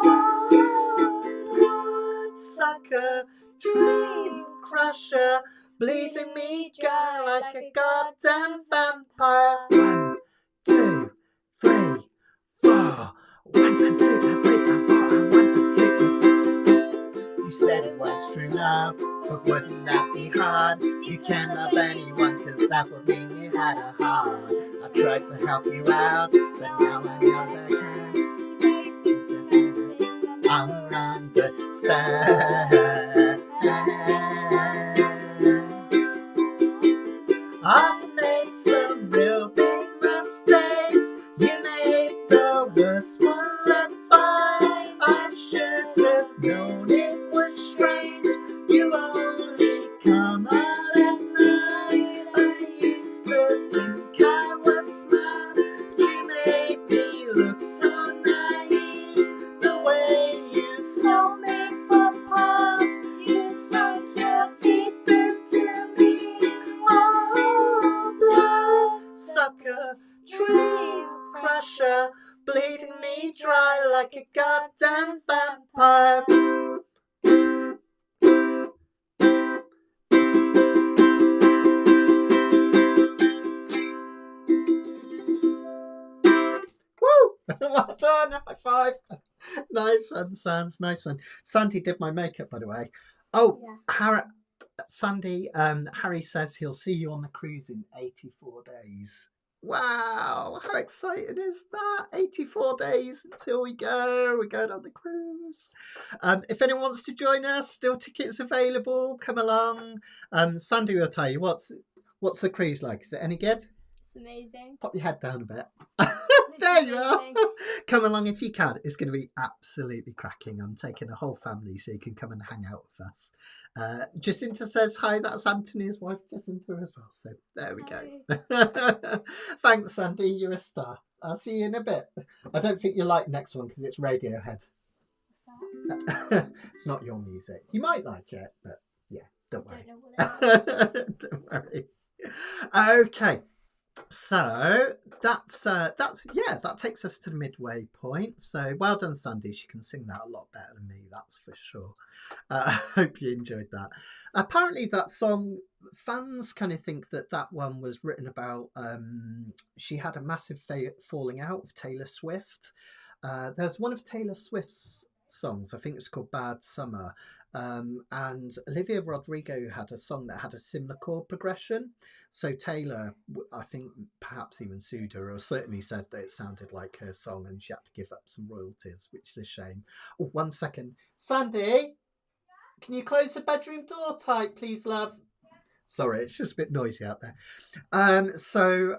A: Oh, bloodsucker, dream crusher, bleeding me dry like a goddamn vampire. 1, 2, 3, 4. 1 and 2 and 3 and 4 and 1 and 2 and 4. You said it was true love, but wouldn't that be hard? You can't love anyone, 'cause that would mean you had a heart. I tried to help you out, but now I know that I'll understand. I've made some real big mistakes. You made the worst one look fine. I should sucker, dream crusher, bleeding me dry like a goddamn vampire. Woo! Well done, high five. Nice one, Sans, nice one. Sandy did my makeup, by the way. Oh, yeah. Harry says he'll see you on the cruise in 84 days. Wow, how exciting is that? 84 days until we go. We're going on the cruise. If anyone wants to join us, still tickets available. Come along. Sandy will tell you what's the cruise like. Is it any good?
B: It's amazing.
A: Pop your head down a bit. There you are. Come along if you can. It's going to be absolutely cracking. I'm taking a whole family so you can come and hang out with us. Jacinta says hi. That's Anthony's wife, Jacinta, as well. So there we go. Thanks, Sandy. You're a star. I'll see you in a bit. I don't think you'll like next one because it's Radiohead. It's not your music. You might like it, but yeah, don't worry. Don't worry. Okay. So that takes us to the midway point. So well done, Sandy. She can sing that a lot better than me, that's for sure. I hope you enjoyed that. Apparently that song, fans kind of think that one was written about she had a massive falling out with Taylor Swift. There's one of Taylor Swift's songs, I think it's called Bad Summer, and Olivia Rodrigo had a song that had a similar chord progression. So Taylor, I think, perhaps even sued her, or certainly said that it sounded like her song and she had to give up some royalties, which is a shame. Oh, 1 second. Sandy, can you close the bedroom door tight, please, love? Sorry, it's just a bit noisy out there. So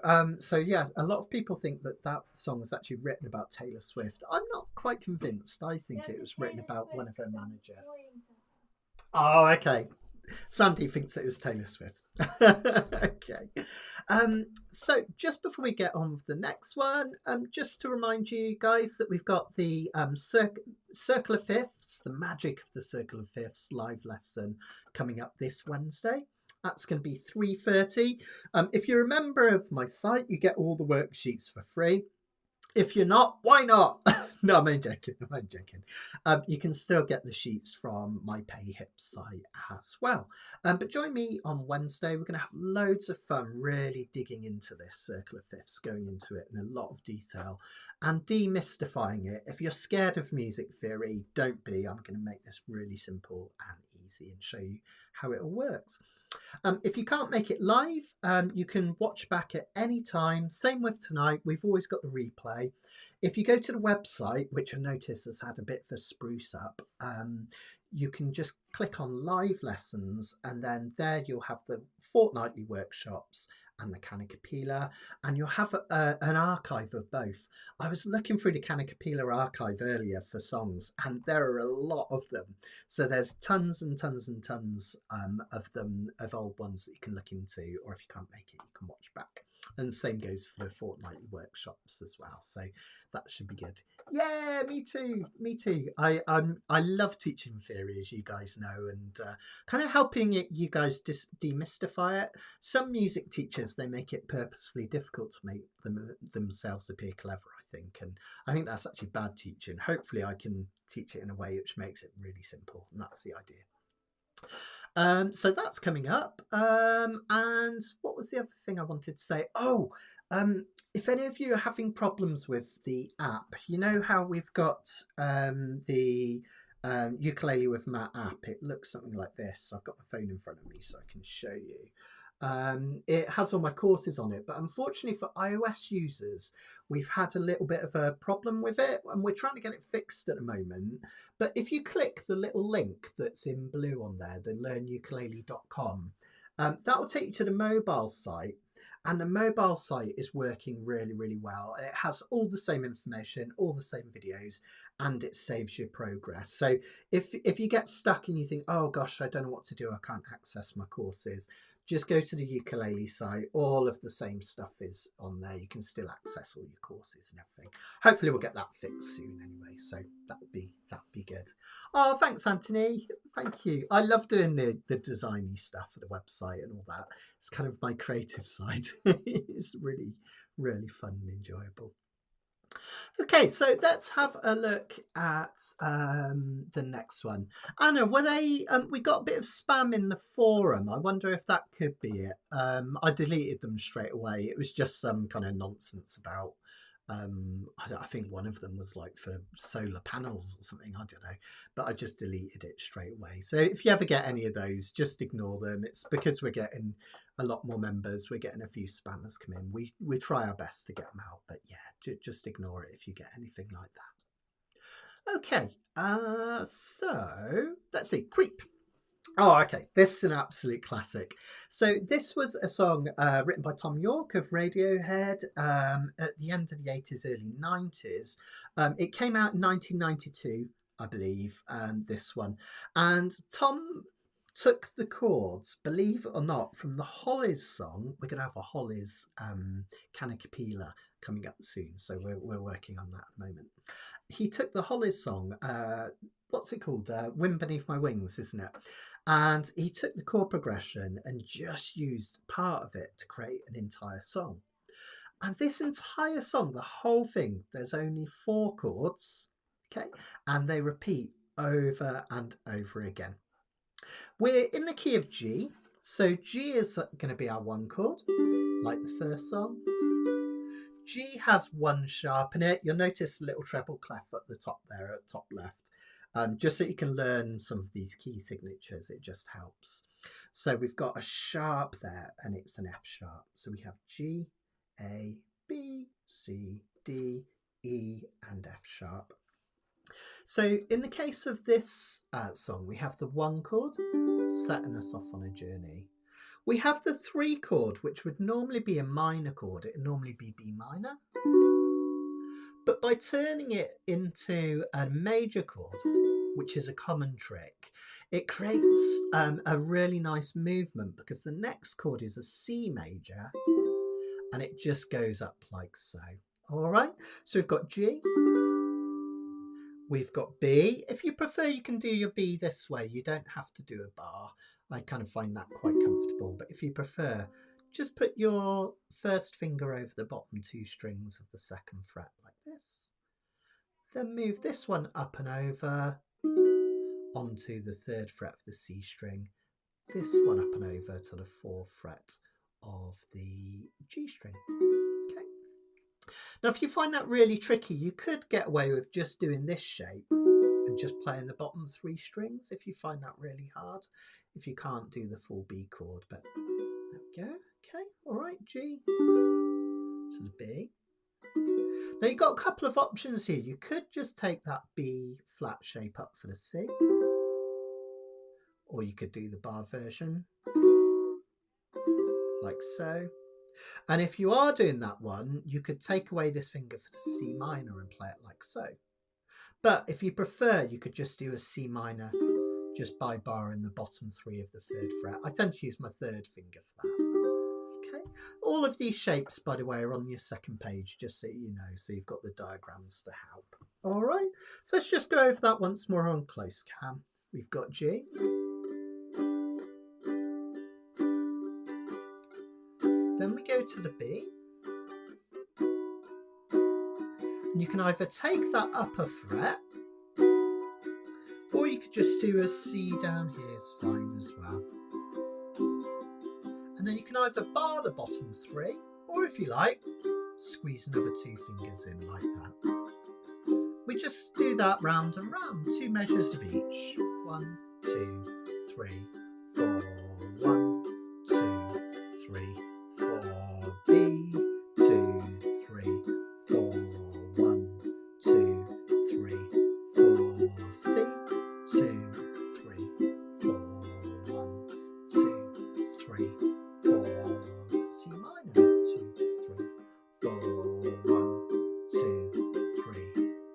A: yeah, a lot of people think that song was actually written about Taylor Swift. I'm not quite convinced. I think it was written about one of her managers. Oh, okay. Sandy thinks it was Taylor Swift. Okay. So just before we get on with the next one, just to remind you guys that we've got the Circle of Fifths, the magic of the Circle of Fifths live lesson coming up this Wednesday. That's going to be 3:30. If you're a member of my site, you get all the worksheets for free. If you're not, why not? No, I'm joking. You can still get the sheets from my PayHip site as well. But join me on Wednesday. We're going to have loads of fun really digging into this Circle of Fifths, going into it in a lot of detail and demystifying it. If you're scared of music theory, don't be. I'm going to make this really simple and easy and show you how it all works. If you can't make it live, you can watch back at any time. Same with tonight. We've always got the replay. If you go to the website, which I notice has had a bit of a spruce up, you can just click on live lessons, and then there you'll have the fortnightly workshops and the Kanikapila, and you'll have an archive of both. I was looking through the Kanikapila archive earlier for songs, and there are a lot of them. So there's tons and tons and tons of them, of old ones that you can look into, or if you can't make it, you can watch back. And the same goes for the fortnightly workshops as well. So that should be good. Yeah, me too. I love teaching theory, as you guys know, and kind of helping you guys demystify it. Some music teachers, they make it purposefully difficult to make themselves appear clever, I think. And I think that's actually bad teaching. Hopefully I can teach it in a way which makes it really simple. And that's the idea. So that's coming up. And what was the other thing I wanted to say? Oh, if any of you are having problems with the app, you know how we've got the Ukulele with Matt app. It looks something like this. I've got my phone in front of me so I can show you. It has all my courses on it, but unfortunately for iOS users, we've had a little bit of a problem with it, and we're trying to get it fixed at the moment. But if you click the little link that's in blue on there, the learnukulele.com, that will take you to the mobile site. And the mobile site is working really, really well. It has all the same information, all the same videos, and it saves your progress. So if you get stuck and you think, oh gosh, I don't know what to do, I can't access my courses, just go to the ukulele site. All of the same stuff is on there. You can still access all your courses and everything. Hopefully we'll get that fixed soon anyway, so that'd be good. Oh, thanks, Anthony. Thank you. I love doing the designy stuff for the website and all that. It's kind of my creative side. It's really, really fun and enjoyable. Okay, so let's have a look at the next one. Anna, were they? We got a bit of spam in the forum. I wonder if that could be it. I deleted them straight away. It was just some kind of nonsense about. I think one of them was like for solar panels or something. I don't know, but I just deleted it straight away. So if you ever get any of those, just ignore them. It's because we're getting a lot more members. We're getting a few spammers come in. We try our best to get them out, but yeah, just ignore it if you get anything like that. Okay, so let's see. Creep. Oh, okay. This is an absolute classic. So this was a song written by Tom York of Radiohead at the end of the 80s, early 90s. It came out in 1992, I believe, this one. And Tom took the chords, believe it or not, from the Hollies song. We're going to have a Hollies Kanikapila coming up soon, so we're working on that at the moment. He took the Hollies song, what's it called? Wind Beneath My Wings, isn't it? And he took the chord progression and just used part of it to create an entire song. And this entire song, the whole thing, there's only 4 chords, okay? And they repeat over and over again. We're in the key of G, so G is going to be our 1 chord, like the first song. G has 1 sharp in it. You'll notice a little treble clef at the top there, at top left. Just so you can learn some of these key signatures, it just helps. So we've got a sharp there, and it's an F sharp. So we have G, A, B, C, D, E, and F sharp. So in the case of this song, we have the 1 chord setting us off on a journey. We have the 3 chord, which would normally be a minor chord. It would normally be B minor. But by turning it into a major chord, which is a common trick, it creates a really nice movement, because the next chord is a C major and it just goes up like so. All right, so we've got G, we've got B. If you prefer, you can do your B this way. You don't have to do a bar. I kind of find that quite comfortable, but if you prefer, just put your first finger over the bottom 2 strings of the 2nd fret like this. Then move this one up and over onto the 3rd fret of the C string. This one up and over to the 4th fret of the G string. Okay. Now, if you find that really tricky, you could get away with just doing this shape and just playing the bottom 3 strings if you find that really hard, if you can't do the full B chord. But there we go. Okay, all right, G to the B. Now you've got a couple of options here. You could just take that B flat shape up for the C, or you could do the bar version like so. And if you are doing that one, you could take away this finger for the C minor and play it like so. But if you prefer, you could just do a C minor just by barring the bottom 3 of the 3rd fret. I tend to use my 3rd finger for that. Okay. All of these shapes, by the way, are on your 2nd page, just so you know. So you've got the diagrams to help. All right. So let's just go over that once more on close cam. We've got G. Then we go to the B. And you can either take that upper fret, or you could just do a C down here, it's fine as well. And then you can either bar the bottom 3, or if you like, squeeze another 2 fingers in like that. We just do that round and round, 2 measures of each. 1, 2, 3, 4. 1, 2, 3, 4. B, 2, 3, 4. 1, 2, 3, 4. C, 2, 3, 4. 1, 2, 3, 4. C minor. 2, 3, 4. 1, 2, 3,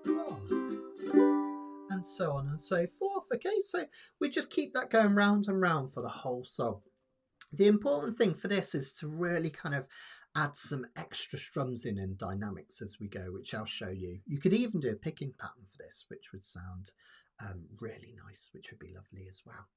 A: 4. And so on and so forth. Okay, so we just keep that going round and round for the whole song. The important thing for this is to really kind of add some extra strums in and dynamics as we go, which I'll show you. You could even do a picking pattern for this, which would sound really nice, which would be lovely as well.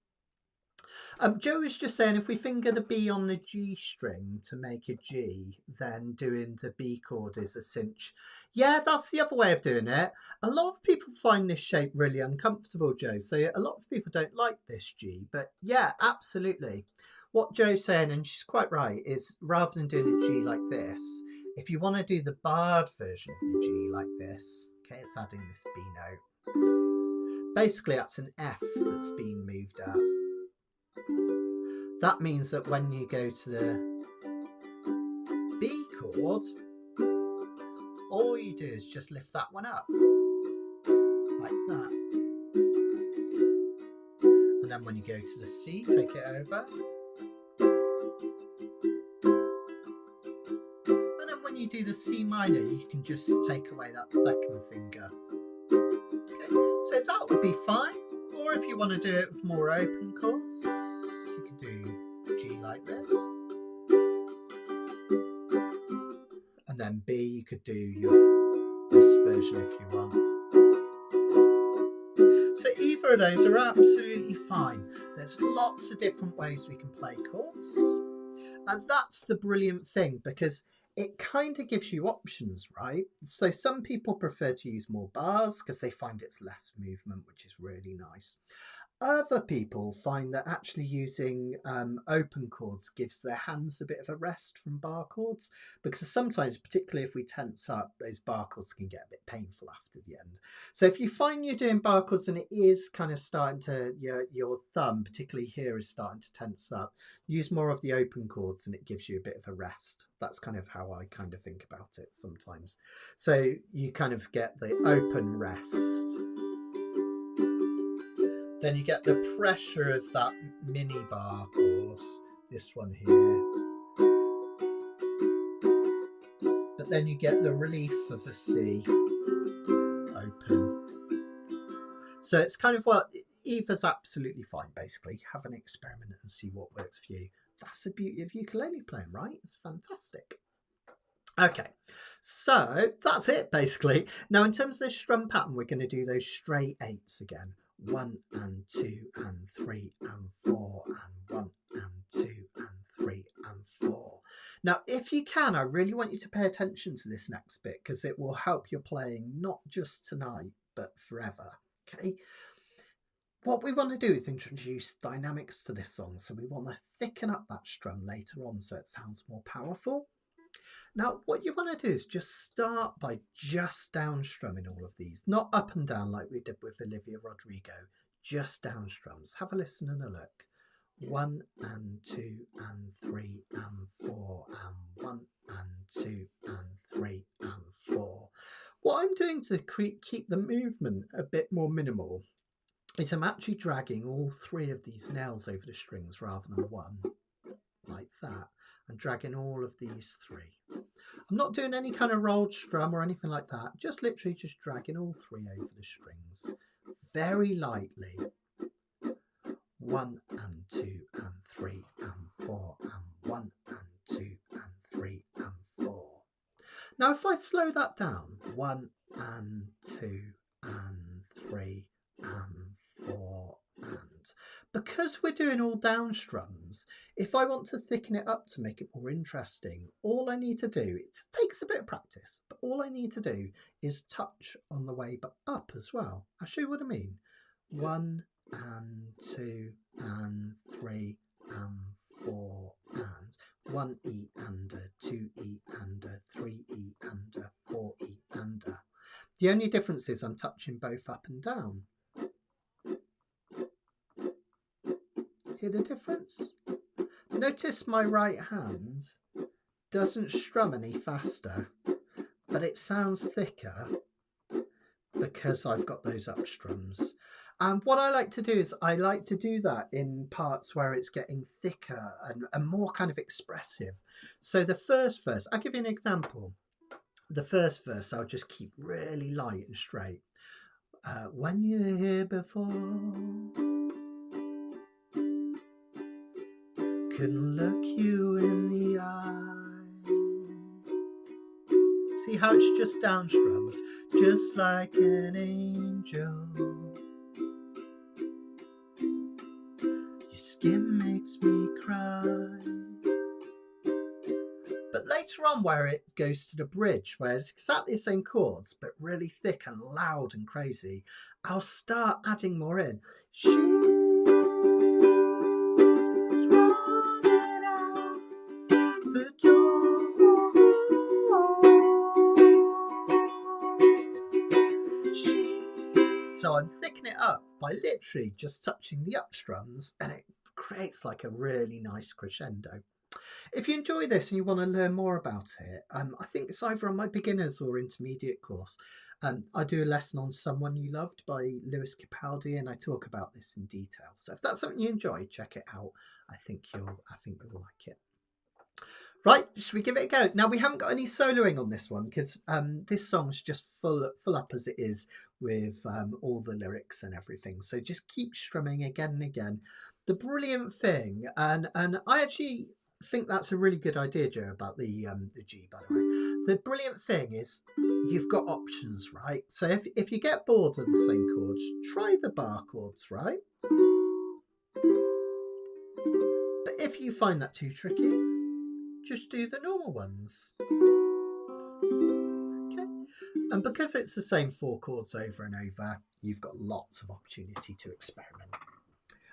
A: Joe was just saying if we finger the B on the G string to make a G, then doing the B chord is a cinch. Yeah, that's the other way of doing it. A lot of people find this shape really uncomfortable, Joe. So a lot of people don't like this G, but yeah, absolutely. What Joe's saying, and she's quite right, is rather than doing a G like this, if you want to do the barred version of the G like this, okay, it's adding this B note. Basically, that's an F that's been moved up. That means that when you go to the B chord, all you do is just lift that one up, like that. And then when you go to the C, take it over. And then when you do the C minor, you can just take away that second finger. Okay, so that would be fine. Or if you want to do it with more open chords, you could do G like this. And then B, you could do this version if you want. So either of those are absolutely fine. There's lots of different ways we can play chords. And that's the brilliant thing, because it kind of gives you options, right? So some people prefer to use more bars because they find it's less movement, which is really nice. Other people find that actually using open chords gives their hands a bit of a rest from bar chords, because sometimes, particularly if we tense up, those bar chords can get a bit painful after the end. So if you find you're doing bar chords and it is kind of starting to, your thumb, particularly here, is starting to tense up, use more of the open chords and it gives you a bit of a rest. That's kind of how I kind of think about it sometimes. So you kind of get the open rest. Then you get the pressure of that mini bar chord, this one here. But then you get the relief of a C open. So it's kind of what either's absolutely fine, basically. Have an experiment and see what works for you. That's the beauty of ukulele playing, right? It's fantastic. Okay, so that's it basically. Now in terms of the strum pattern, we're going to do those straight eights again. 1 and 2 and 3 and 4 and 1 and 2 and 3 and 4. Now if you can, I really want you to pay attention to this next bit, because it will help your playing not just tonight but forever. Okay, what we want to do is introduce dynamics to this song, so we want to thicken up that strum later on so it sounds more powerful. Now, what you want to do is just start by just down strumming all of these, not up and down like we did with Olivia Rodrigo, just down strums. Have a listen and a look. 1 and 2 and 3 and 4 and 1 and 2 and 3 and 4. What I'm doing to keep the movement a bit more minimal is I'm actually dragging all 3 of these nails over the strings rather than one, like that, and dragging all of these 3. I'm not doing any kind of rolled strum or anything like that, just literally just dragging all 3 over the strings very lightly. 1 and 2 and 3 and 4 and 1 and 2 and 3 and 4. Now if I slow that down, 1 and 2 and 3 and 4 and, because we're doing all down strums, if I want to thicken it up to make it more interesting, all I need to do, it takes a bit of practice, but all I need to do is touch on the way but up as well. I'll show you what I mean. 1 and 2 and 3 and 4 and 1E and a 2E and a 3E and a 4E and a. The only difference is I'm touching both up and down. Hear the difference? Notice my right hand doesn't strum any faster, but it sounds thicker because I've got those up strums. And what I like to do is I like to do that in parts where it's getting thicker and more kind of expressive. So the first verse, I'll give you an example. The first verse I'll just keep really light and straight. When you're here before, couldn't look you in the eye. See how it's just down strums, just like an angel. Your skin makes me cry. But later on, where it goes to the bridge, where it's exactly the same chords, but really thick and loud and crazy, I'll start adding more in. She's running out the door. So I'm thickening it up by literally just touching the up strums, and it creates like a really nice crescendo. If you enjoy this and you want to learn more about it, I think it's either on my beginners or intermediate course. I do a lesson on Someone You Loved by Lewis Capaldi, and I talk about this in detail. So if that's something you enjoy, check it out. I think you'll like it. Right, should we give it a go? Now, we haven't got any soloing on this one because this song's just full up as it is with all the lyrics and everything. So just keep strumming again and again. The brilliant thing, and I actually think that's a really good idea, Joe, about the G, by the way. The brilliant thing is you've got options, right? So if you get bored of the same chords, try the bar chords, right? But if you find that too tricky, just do the normal ones. Okay. And because it's the same 4 chords over and over, you've got lots of opportunity to experiment.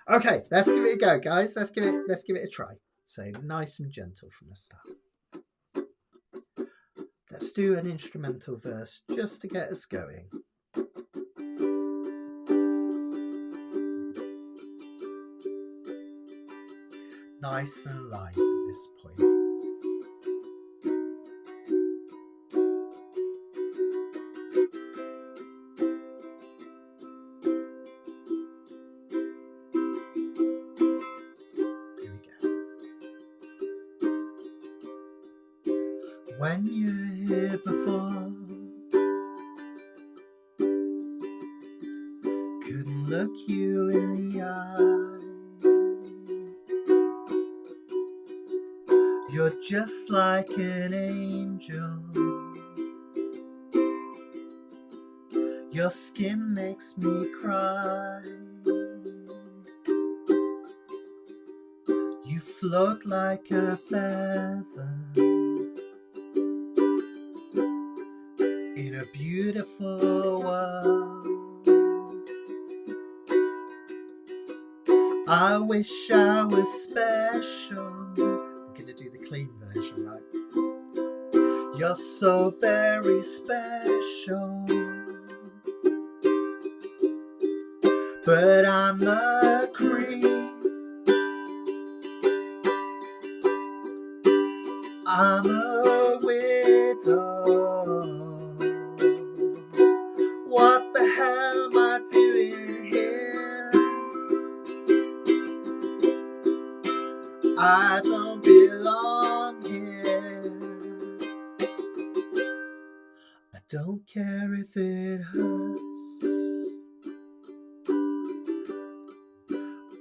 A: Okay, let's give it a go, guys. Let's give it a try. So nice and gentle from the start. Let's do an instrumental verse just to get us going. Nice and light at this point. When you're here before, couldn't look you in the eye. You're just like an angel. Your skin makes me cry. You float like a feather in a beautiful world. I wish I was special. I'm gonna do the clean version, right? You're so very special, but I'm a creep. I'm a widow. What the hell am I doing here? I don't belong here. I don't care if it hurts.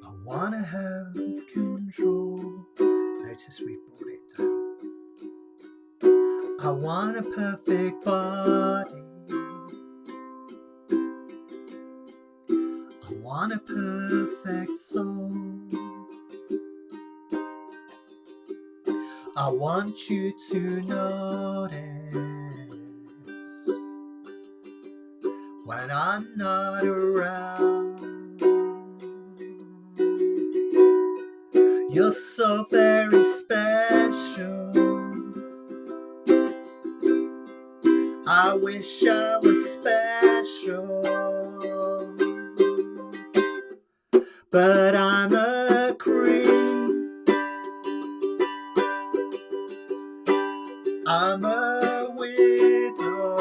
A: I wanna have control. Notice we've brought it down. I want a perfect body. I want a perfect soul. I want you to notice when I'm not around. You're so very special. I wish I was special, but I'm a creep. I'm a widow.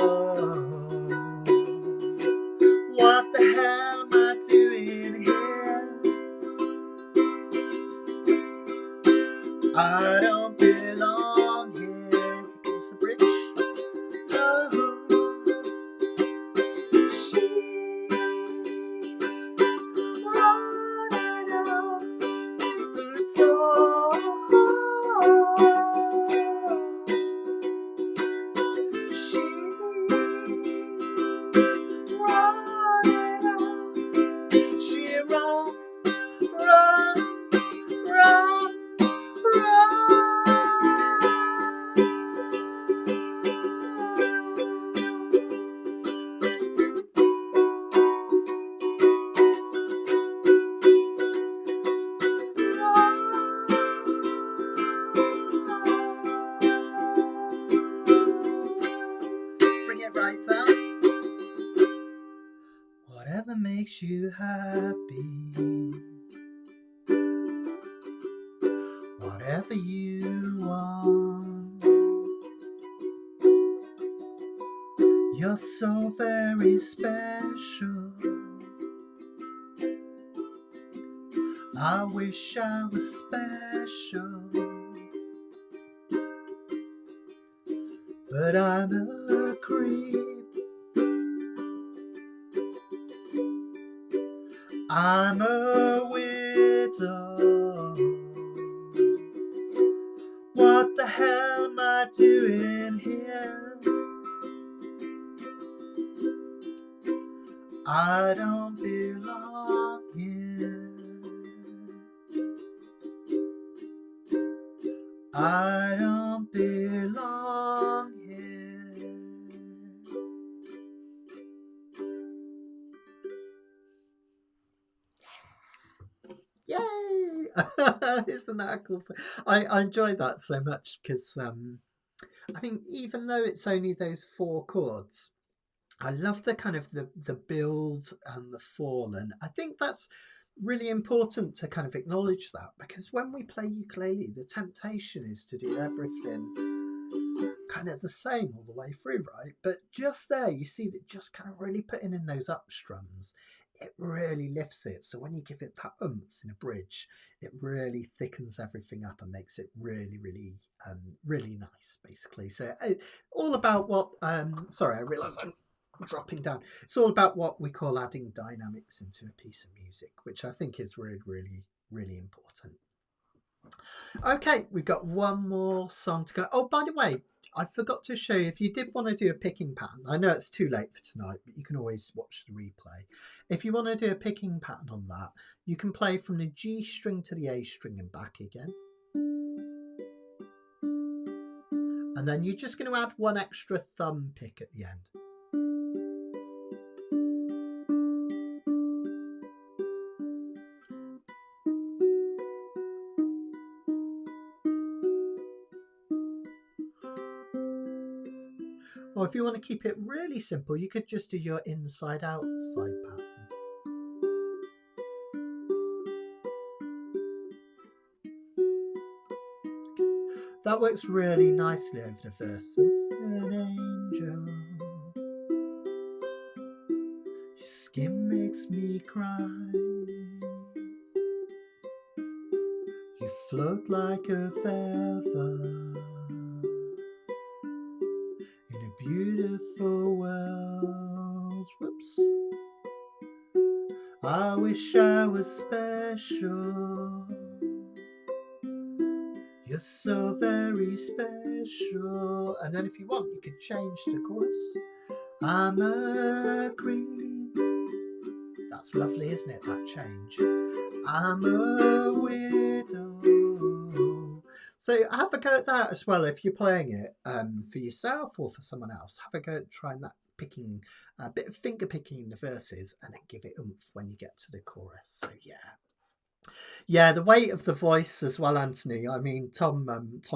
A: What the hell am I doing here? I don't belong here. Here comes the bridge. Oh, she's running out the door. right down. Whatever makes you happy, whatever you want, you're so very special. I wish I was special, but I'm a creep. I'm a widow. What the hell am I doing here? I don't belong here. I don't belong here. Yay! Isn't that a cool song? I enjoy that so much because I think even though it's only those 4 chords, I love the kind of the build and the fall, and I think that's really important to kind of acknowledge that, because when we play ukulele, the temptation is to do everything kind of the same all the way through, right? But just there, you see that just kind of really putting in those up strums, it really lifts it. So when you give it that oomph in a bridge, it really thickens everything up and makes it really, really, really nice, basically. So all about what, sorry, I realise I'm dropping down. It's all about what we call adding dynamics into a piece of music, which I think is really, really, really important. Okay, we've got one more song to go. Oh, by the way, I forgot to show you, if you did want to do a picking pattern, I know it's too late for tonight, but you can always watch the replay. If you want to do a picking pattern on that, you can play from the G string to the A string and back again. And then you're just going to add one extra thumb pick at the end. Or if you want to keep it really simple, you could just do your inside-outside pattern. That works really nicely over the verses. An angel, your skin makes me cry. You float like a feather in a beautiful world. Whoops. I wish I was special. You're so very special. And then if you want, you could change the chorus. I'm a creep. That's lovely, isn't it, that change? I'm a widow. So have a go at that as well if you're playing it for yourself or for someone else. Have a go at trying that picking, a bit of finger picking in the verses, and then give it oomph when you get to the chorus. So yeah. Yeah, the weight of the voice as well, Anthony. I mean, Tom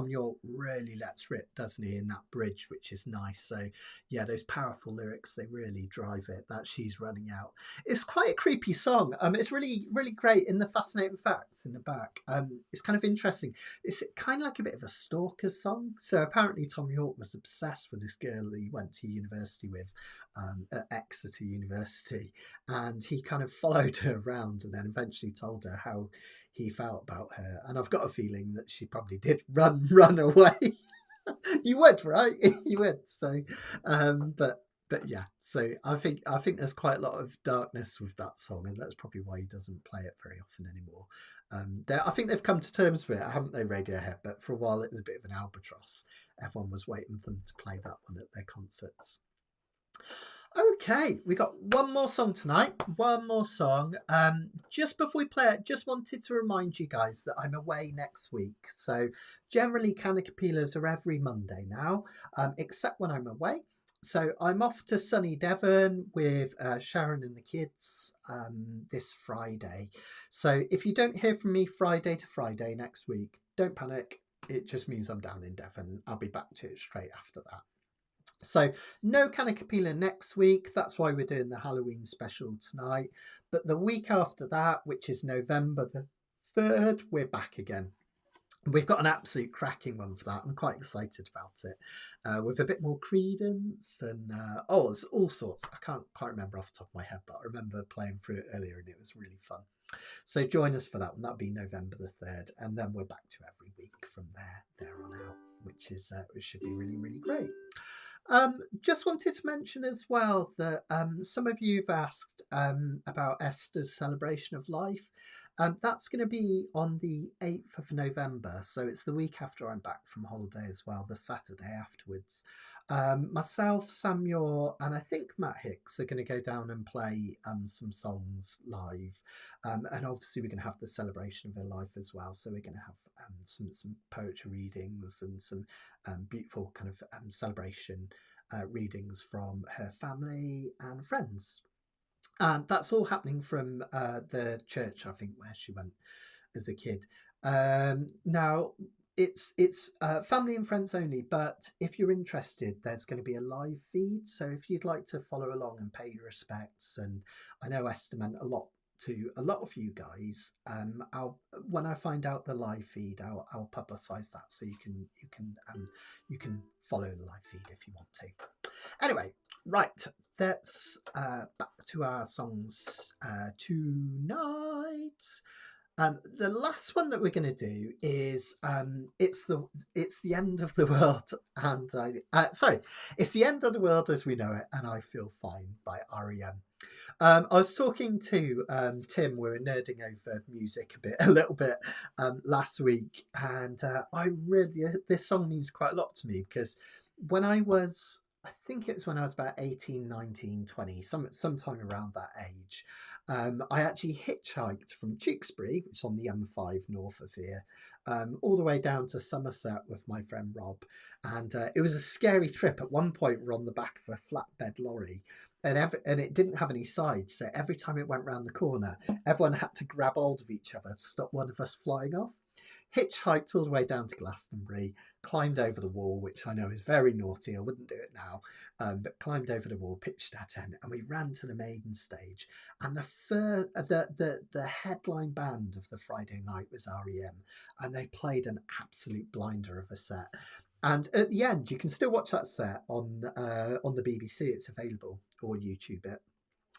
A: York really lets rip, doesn't he, in that bridge, which is nice. So yeah, those powerful lyrics, they really drive it. That She's Running Out. It's quite a creepy song. It's really, really great in the fascinating facts in the back. It's kind of interesting. It's kind of like a bit of a stalker song. So apparently Tom York was obsessed with this girl that he went to university with at Exeter University, and he kind of followed her around and then eventually told her how he felt about her. And I've got a feeling that she probably did run away. You would, right? You would. So but yeah, so I think there's quite a lot of darkness with that song, and that's probably why he doesn't play it very often anymore. I think they've come to terms with it, haven't they, Radiohead? But for a while it was a bit of an albatross. Everyone was waiting for them to play that one at their concerts. Okay, we got one more song tonight. One more song. Just before we play it, just wanted to remind you guys that I'm away next week. So generally Kanikapilas are every Monday now, except when I'm away. So I'm off to sunny Devon with Sharon and the kids this Friday. So if you don't hear from me Friday to Friday next week, don't panic. It just means I'm down in Devon. I'll be back to it straight after that. So no Kanikapila next week. That's why we're doing the Halloween special tonight. But the week after that, which is November the 3rd, we're back again. We've got an absolute cracking one for that. I'm quite excited about it. With a bit more Creedence and it's all sorts. I can't quite remember off the top of my head, but I remember playing through it earlier and it was really fun. So join us for that one. That'll be November the 3rd, and then we're back to every week from there on out, which should be really, really great. Just wanted to mention as well that some of you have asked about Esther's celebration of life. That's going to be on the 8th of November, so it's the week after I'm back from holiday as well, the Saturday afterwards. Myself, Samuel, and I think Matt Hicks are going to go down and play some songs live. And obviously we're going to have the celebration of her life as well, so we're going to have some poetry readings and some beautiful kind of celebration readings from her family and friends. And that's all happening from the church, I think, where she went as a kid. Now, it's family and friends only, but if you're interested, there's going to be a live feed. So if you'd like to follow along and pay your respects, and I know Esther meant a lot to a lot of you guys, when I find out the live feed, I'll publicise that so you can follow the live feed if you want to. Anyway, right, let's back to our songs tonight. The last one that we're going to do is it's the end of the world, and it's the end of the world as we know it, and I Feel Fine by R.E.M. I was talking to Tim. We were nerding over music a little bit last week, and this song means quite a lot to me because when I think it was when I was about 18, 19, 20, sometime around that age, I actually hitchhiked from Tewkesbury, which is on the M5 north of here, all the way down to Somerset with my friend Rob. And it was a scary trip. At one point, we're on the back of a flatbed lorry, and it didn't have any sides. So every time it went round the corner, everyone had to grab hold of each other to stop one of us flying off. Hitchhiked all the way down to Glastonbury, climbed over the wall, which I know is very naughty. I wouldn't do it now, but climbed over the wall, pitched our tent, and we ran to the maiden stage. And the headline band of the Friday night was R.E.M, and they played an absolute blinder of a set. And at the end, you can still watch that set on the BBC. It's available, or YouTube it.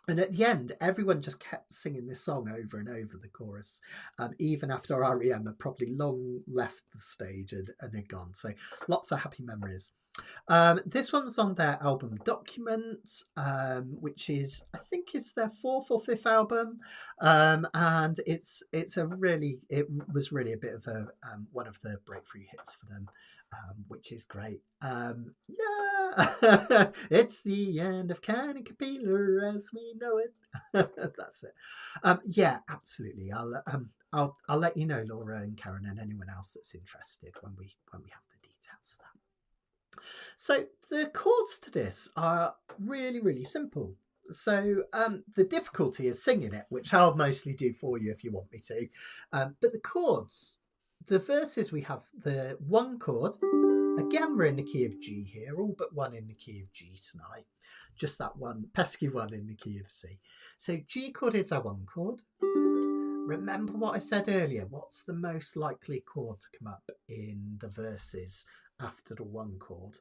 A: And at the end, everyone just kept singing this song over and over, the chorus, even after R.E.M had probably long left the stage and had gone. So lots of happy memories. This one was on their album Documents, which is, I think, is their 4th or 5th album, and it was really a bit of a one of the breakthrough hits for them, which is great. Yeah, it's the end of Kanikapila as we know it. That's it. Yeah, absolutely. I'll let you know, Laura and Karen, and anyone else that's interested when we have the details of that. So the chords to this are really, really simple. So the difficulty is singing it, which I'll mostly do for you if you want me to. But the chords, the verses, we have the one chord. Again, we're in the key of G here, all but one in the key of G tonight. Just that one pesky one in the key of C. So G chord is our one chord. Remember what I said earlier. What's the most likely chord to come up in the verses after the one chord?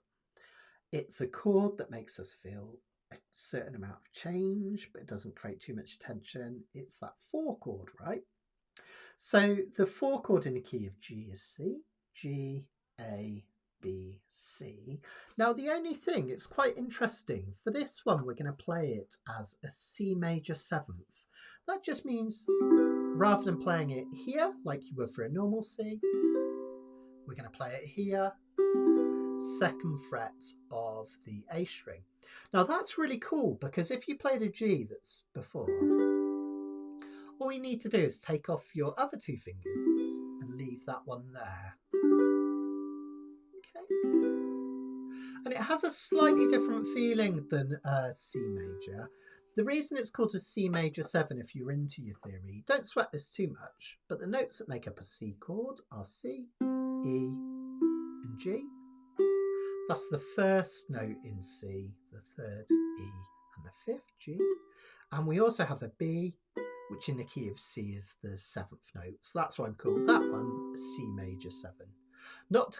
A: It's a chord that makes us feel a certain amount of change, but it doesn't create too much tension. It's that 4 chord, right? So the 4 chord in the key of G is C, G, A, B, C. Now the only thing, it's quite interesting, for this one we're going to play it as a C major 7th. That just means rather than playing it here like you would for a normal C, we're going to play it here, 2nd fret of the A string. Now that's really cool, because if you played a G that's before, all you need to do is take off your other 2 fingers and leave that one there. Okay. And it has a slightly different feeling than C major. The reason it's called a C major 7, if you're into your theory, don't sweat this too much, but the notes that make up a C chord are C, E, and G. That's the first note in C, the third E, and the fifth G. And we also have a B, which in the key of C is the seventh note. So that's why we call that one a C major 7. Not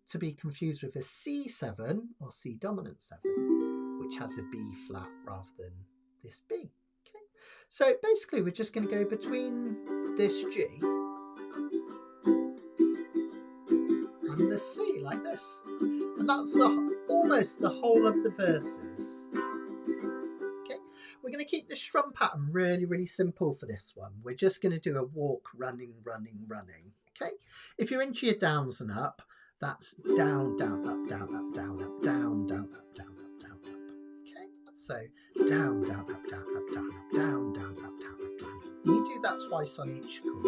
A: to be confused with a C7 or C dominant 7, which has a B flat rather than this B. Okay. So basically we're just going to go between this G and the C like this. And that's almost the whole of the verses. Okay, we're going to keep the strum pattern really, really simple for this one. We're just going to do a walk, running, running, running. Okay, if you're into your downs and up, that's down, down, up, down, up, down, up, down, down, up, down, up, down, up. Okay, so down, down, up, down, up, down, up, down, down, up, down, up, down. You do that twice on each chord.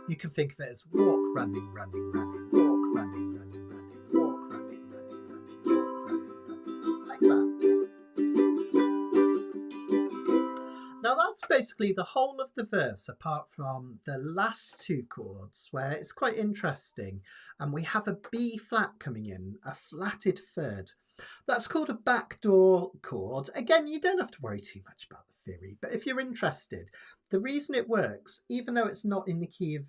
A: You can think of it as walk, running, running, running, walk, running, running, running, walk, running, running, running, walk, running, running, like that. Now that's basically the whole of the verse apart from the last two chords where it's quite interesting and we have a B flat coming in, a flatted third. That's called a backdoor chord. Again, you don't have to worry too much about the theory, but if you're interested, the reason it works, even though it's not in the key of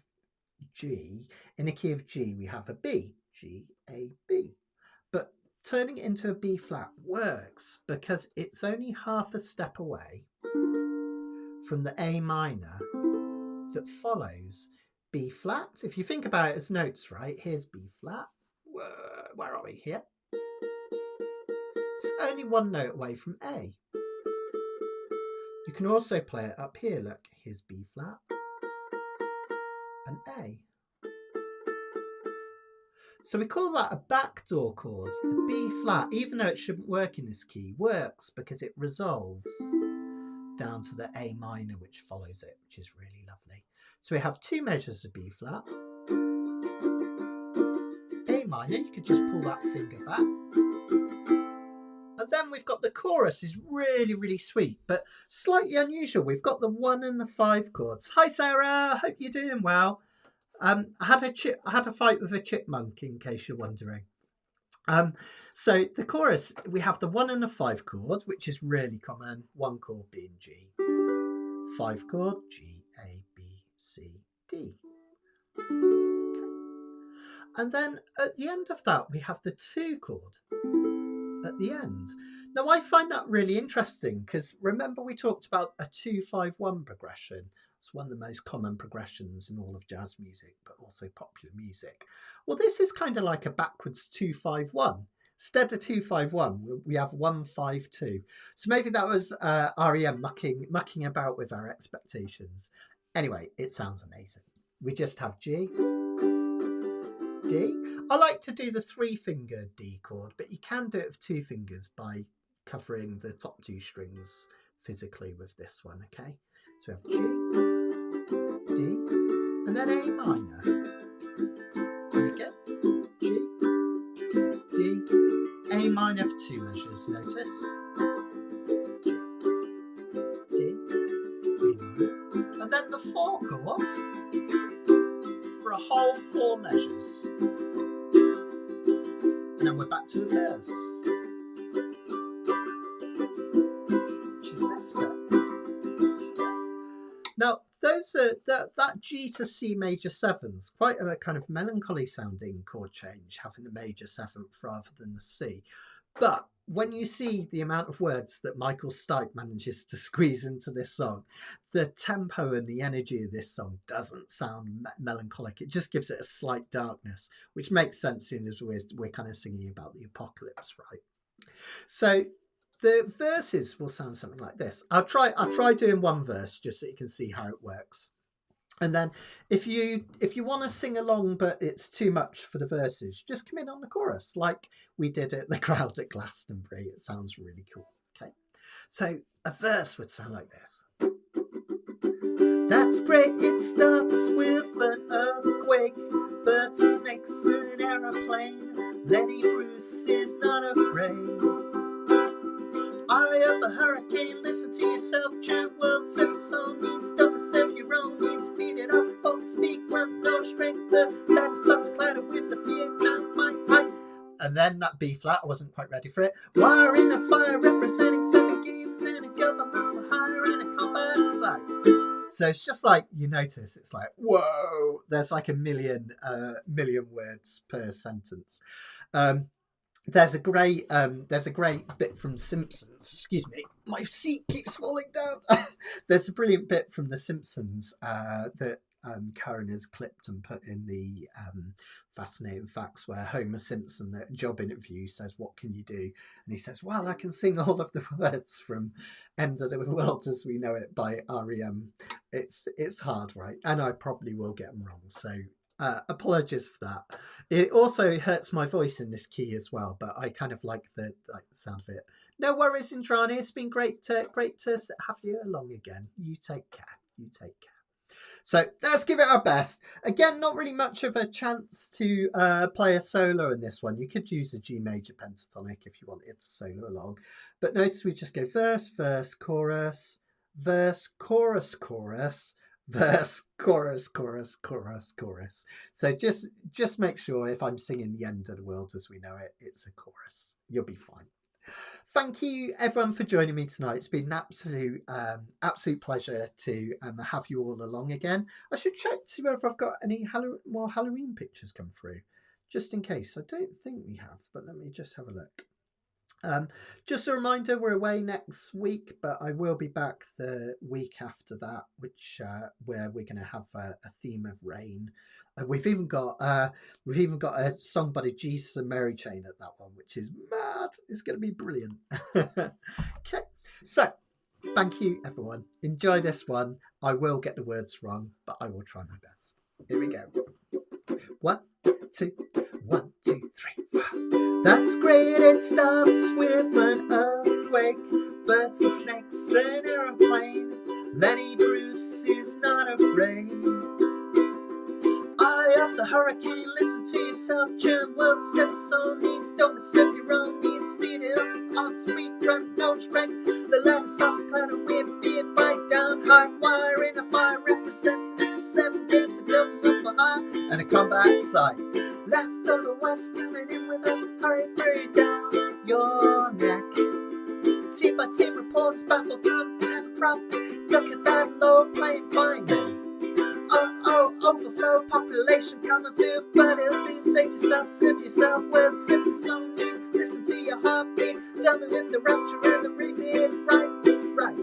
A: G, in the key of G we have a B, G, A, B. But turning it into a B flat works because it's only half a step away from the A minor that follows B flat. If you think about it as notes, right, here's B flat. Where are we here? It's only one note away from A. You can also play it up here. Look, here's B flat and A. So we call that a backdoor chord. The B flat, even though it shouldn't work in this key, works because it resolves down to the A minor which follows it, which is really lovely. So we have two measures of B flat. A minor, you could just pull that finger back. And then we've got the chorus is really, really sweet, but slightly unusual. We've got the 1 and the 5 chords. Hi, Sarah. Hope you're doing well. I had a fight with a chipmunk, in case you're wondering. So the chorus, we have the 1 and the 5 chord, which is really common. 1 chord being G. 5 chord, G, A, B, C, D. Okay. And then at the end of that, we have the 2 chord at the end. Now I find that really interesting because remember we talked about a 2-5-1 progression. It's one of the most common progressions in all of jazz music, but also popular music. Well, this is kind of like a backwards 2-5-1. Instead of 2-5-1, we have 1-5-2. So maybe that was R.E.M mucking about with our expectations. Anyway, it sounds amazing. We just have G, D. I like to do the 3-finger D chord, but you can do it with 2 fingers by covering the top 2 strings physically with this one, okay? So we have G, D, and then A minor. And again, G, D, A minor for 2 measures, notice. G, D, A minor. And then the 4 chord for a whole 4 measures. And then we're back to a verse, which is this bit. Now, those are that G to C major 7's quite a kind of melancholy sounding chord change, having the major 7th rather than the C. But when you see the amount of words that Michael Stipe manages to squeeze into this song, the tempo and the energy of this song doesn't sound melancholic. It just gives it a slight darkness, which makes sense in as we're kind of singing about the apocalypse, right? So the verses will sound something like this. I'll try doing one verse just so you can see how it works. And then if you want to sing along but it's too much for the verses, just come in on the chorus like we did at the crowd at Glastonbury. It sounds really cool. Okay, so a verse would sound like this. That's great, it starts with an earthquake, birds and snakes, an aeroplane. Lenny Bruce is not afraid. Eye of a hurricane, listen to yourself chant, world serves its own needs, don't serve your own needs, feed it up. got no strength. The ladder starts to clatter with the fear down fine high. And then that B flat, I wasn't quite ready for it. Wire in a fire representing 7 games in a government for hire and a combat site. So it's just like, you notice, it's like, whoa, there's like a million words per sentence. There's a great bit from Simpsons. Excuse me, my seat keeps falling down. There's a brilliant bit from The Simpsons that Karen has clipped and put in the Fascinating Facts, where Homer Simpson at a job interview says, "What can you do?" And he says, "Well, I can sing all of the words from End of the World as We Know It by R.E.M. It's hard, right? And I probably will get them wrong. So apologies for that. It also hurts my voice in this key as well, but I kind of like the sound of it. No worries, Indrani. It's been great to have you along again. You take care. You take care. So let's give it our best. Again, not really much of a chance to play a solo in this one. You could use a G major pentatonic if you wanted to solo along. But notice we just go verse, verse, chorus, verse, chorus, chorus, verse, chorus, chorus, chorus, chorus. So just make sure if I'm singing The End of the World as We Know It, it's a chorus. You'll be fine. Thank you everyone for joining me tonight. It's been an absolute pleasure to have you all along again. I should check to see whether I've got any more Halloween pictures come through, just in case. I don't think we have, but let me just have a look. Just a reminder, we're away next week, but I will be back the week after that, which where we're going to have a theme of rain. We've even got a song by the Jesus and Mary Chain at that one, which is mad. It's going to be brilliant. Okay, so thank you everyone. Enjoy this one. I will get the words wrong, but I will try my best. Here we go. 1, 2, 1, 2, 3, 4. That's great. It starts with an earthquake, birds and snakes, an aeroplane. Lenny Bruce is not afraid. Eye of the hurricane, listen to yourself. Germ world serves its own needs. Don't serve your own needs. Feed it up on speed, run no strength. The ladder starts to clatter with fear. Fight down, hard wire in a fire, representing 7 games of government for hire and a combat site. Left over west, coming in with a hurry through down your neck. Team by team reporters baffled, don't have a prop. Look at that low playing fine now. Overflow population coming through, but it'll do. Save yourself, serve yourself. Well, serves its own need. Listen to your heartbeat. Tell me with the rapture and the repeat. Right.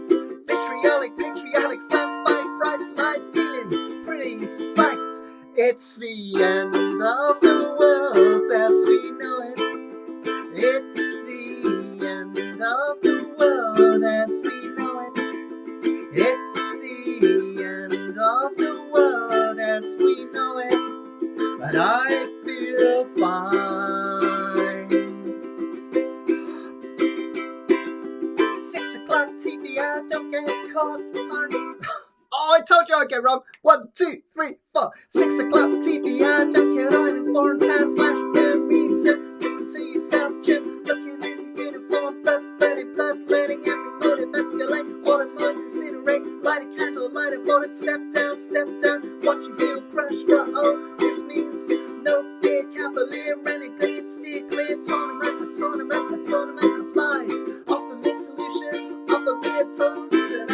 A: Vitriolic, patriotic, slam fight, bright light, feeling pretty sights. It's the end of the world as we know it. It's the end of the world as we know it. It's the end of the world as we know it. And I feel fine. 6 o'clock TV, I don't get caught. Oh, I told you I'd get wrong. 1, 2, 3, 4. 6 o'clock TV, I don't get on in foreign town /Burmese. Listen to yourself, Jim. Looking in your uniform, blood-blooded, blood-letting every motive escalate. Automotive incinerate, light a candle, light a votive. Step down, watch your heel crush. Uh-oh, this means no fear. Cavalier, renegade, steer clear. Tournament of lies. Offer me solutions, offer me a toast, and I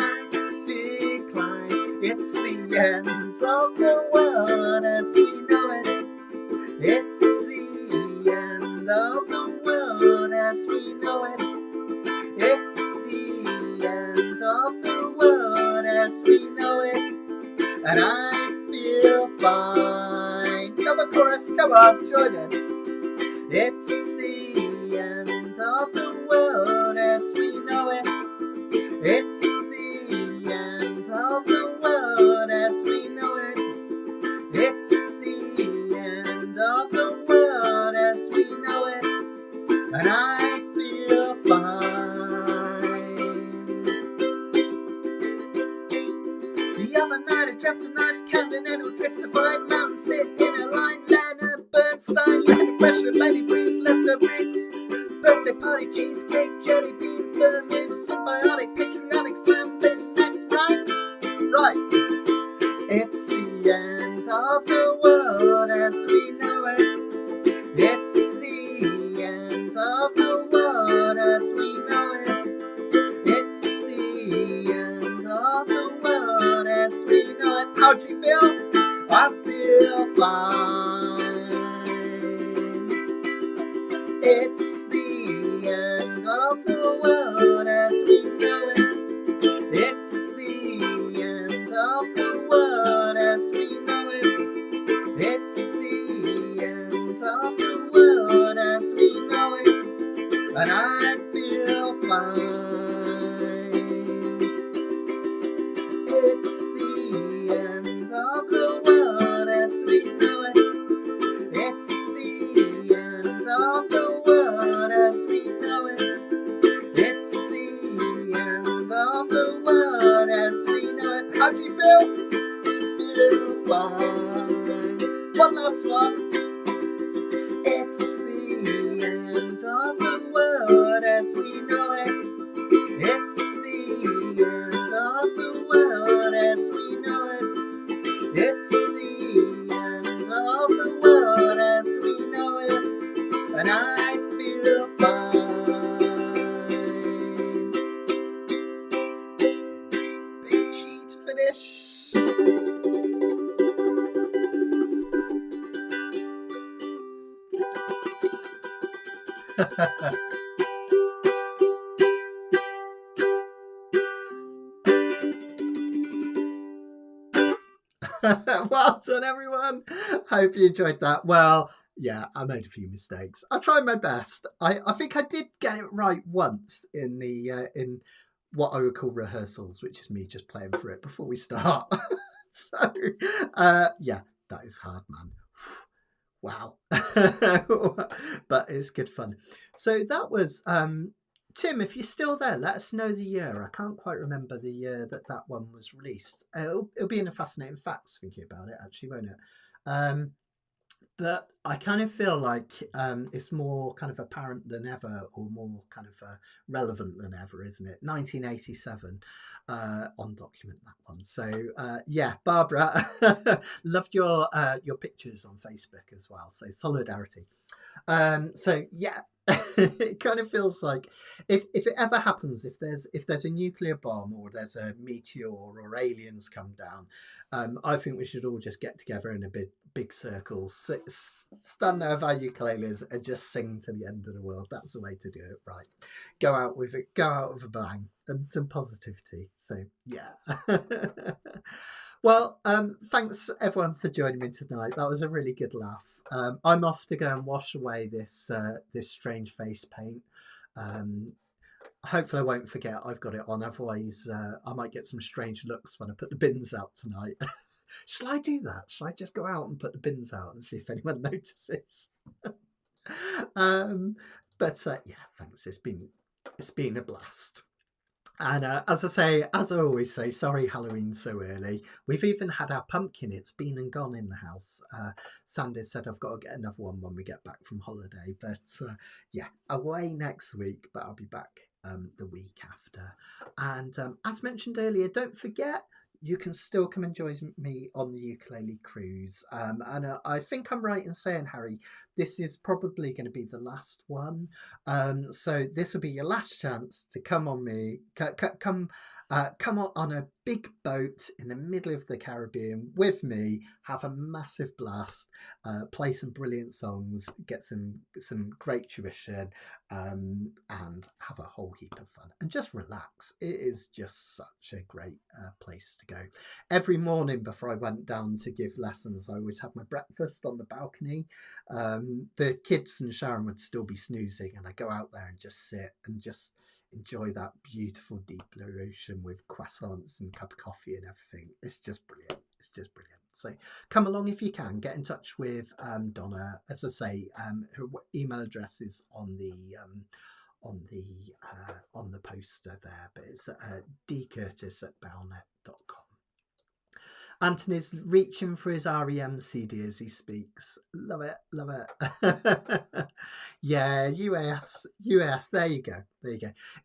A: decline. It's the end of the world as we know it. It's the end of the world as we know it. It's the end of the world as we know it. And I feel fine. Come on, chorus, come on, join in. It's the end of the world as we know it. It's the end of the world as we know it. It's the end of the world as we know it. And I feel fine. The other night I dreamt a nice continental drift divide. Mountain sit in a line. Leonard Bernstein, Leonard Pressure, Lady Breeze, Lester Briggs. Birthday party, cheesecake, jelly bean, vermouth, symbiotic, patriotic, slam, bit neck, right? It's the end of the fine. It's the end of the world as we know it. It's the end of the world as we know it. It's the end of the world as we know it. And I feel fine. It's the end of the world as we know it. It's the end of the world as we know it. It's the end of the world as we know it. How do you feel? Feel fine. One last one. It's the end of the world as we know it. It's the end of the world as we know it. It's the end of the world as we know it. And I feel fine. Big G to finish. Well done, everyone. Hope you enjoyed that. Well, yeah, I made a few mistakes. I tried my best. I think I did get it right once in the in what I would call rehearsals, which is me just playing for it before we start. So yeah, that is hard, man. Wow. But it's good fun. So that was Tim, if you're still there, let us know the year. I can't quite remember the year that one was released. It'll be in a fascinating facts thinking about it, actually, won't it? But I kind of feel like it's more kind of apparent than ever, or more kind of relevant than ever, isn't it? 1987, on document that one. So yeah, Barbara, loved your pictures on Facebook as well. So solidarity. So yeah, it kind of feels like if it ever happens, if there's a nuclear bomb or there's a meteor or aliens come down, I think we should all just get together in a big circle, stand there with our ukuleles and just sing to the end of the world. That's the way to do it, right? Go out with a bang and some positivity. So yeah. Well, thanks everyone for joining me tonight. That was a really good laugh. I'm off to go and wash away this strange face paint. Hopefully I won't forget I've got it on, otherwise I might get some strange looks when I put the bins out tonight. Shall I do that? Shall I just go out and put the bins out and see if anyone notices? But yeah, thanks. It's been a blast. And as I always say, sorry Halloween's so early. We've even had our pumpkin. It's been and gone in the house. Sandy said I've got to get another one when we get back from holiday. But yeah, away next week, but I'll be back the week after. And as mentioned earlier, don't forget, you can still come and join me on the ukulele cruise. And I think I'm right in saying, Harry, this is probably going to be the last one. So this will be your last chance to come on me, come on a big boat in the middle of the Caribbean with me, have a massive blast, play some brilliant songs, get some great tuition, and have a whole heap of fun and just relax. It is just such a great place to go. Every morning before I went down to give lessons, I always had my breakfast on the balcony. The kids and Sharon would still be snoozing, and I go out there and just sit and just enjoy that beautiful deep blue ocean with croissants and a cup of coffee and everything. It's just brilliant. It's just brilliant. So come along if you can. Get in touch with Donna. As I say, her email address is on the poster there, but it's dcurtis@bellnet.com. Anthony's reaching for his R.E.M CD as he speaks. Love it, love it. Yeah, US. There you go.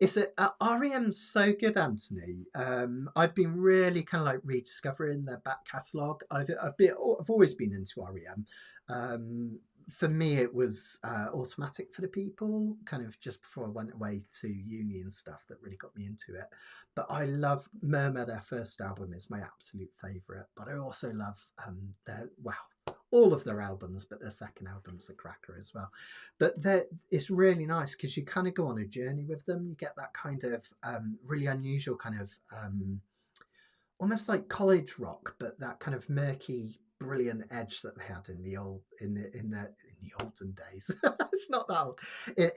A: It's R.E.M's so good, Anthony. I've been really kind of like rediscovering their back catalogue. I've always been into R.E.M. For me, it was Automatic for the People, kind of just before I went away to uni and stuff, that really got me into it. But I love Murmur, their first album is my absolute favourite. But I also love all of their albums, but their second album's a cracker as well. But it's really nice because you kind of go on a journey with them. You get that kind of really unusual kind of almost like college rock, but that kind of murky, brilliant edge that they had in the olden days. It's not that old,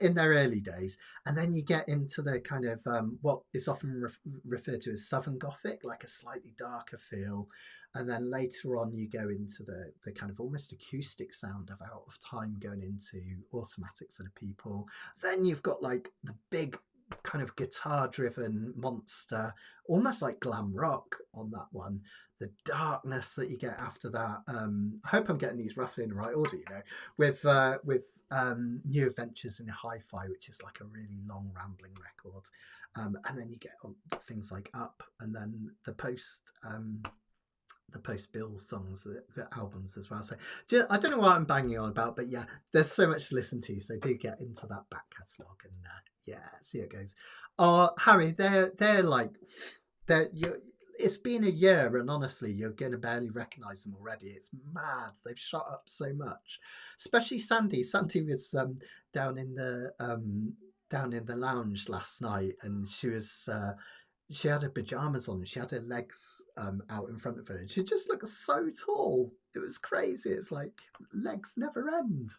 A: in their early days. And then you get into the kind of what is often referred to as Southern Gothic, like a slightly darker feel. And then later on, you go into the kind of almost acoustic sound of Out of Time going into Automatic for the People. Then you've got like the big kind of guitar driven monster, almost like glam rock on that one. The darkness that you get after that. I hope I'm getting these roughly in the right order, with New Adventures in Hi-Fi, which is like a really long rambling record. And then you get on things like Up, and then the post Bill songs, the albums as well. So I don't know what I'm banging on about, but yeah, there's so much to listen to. So do get into that back catalogue and yeah, see how it goes. Harry, they're like it's been a year, and honestly, you're going to barely recognise them already. It's mad. They've shot up so much, especially Sandy. Sandy was down in the lounge last night, and she was. She had her pajamas on. She had her legs out in front of her, and she just looked so tall. It was crazy. It's like legs never end.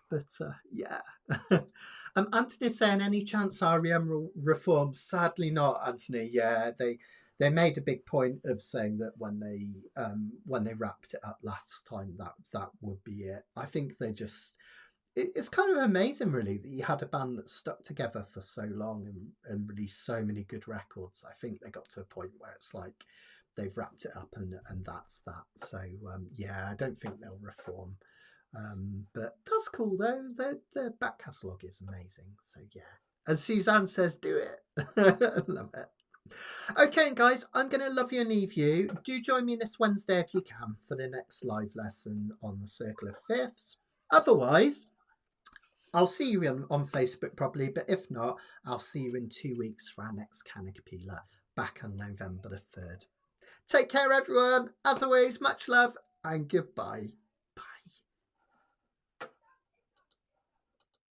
A: But yeah. Anthony's saying, any chance R.E.M. reform? Sadly not, Anthony. Yeah, they made a big point of saying that when they wrapped it up last time, that would be it. I think they just. It's kind of amazing, really, that you had a band that stuck together for so long and released so many good records. I think they got to a point where it's like they've wrapped it up and that's that. So, yeah, I don't think they'll reform. But that's cool, though. Their back catalogue is amazing. So, yeah. And Suzanne says, do it. Love it. Okay, guys, I'm going to love you and leave you. Do join me this Wednesday if you can for the next live lesson on the Circle of Fifths. Otherwise, I'll see you on Facebook probably, but if not, I'll see you in 2 weeks for our next Kanikapila back on November the 3rd. Take care, everyone. As always, much love and goodbye.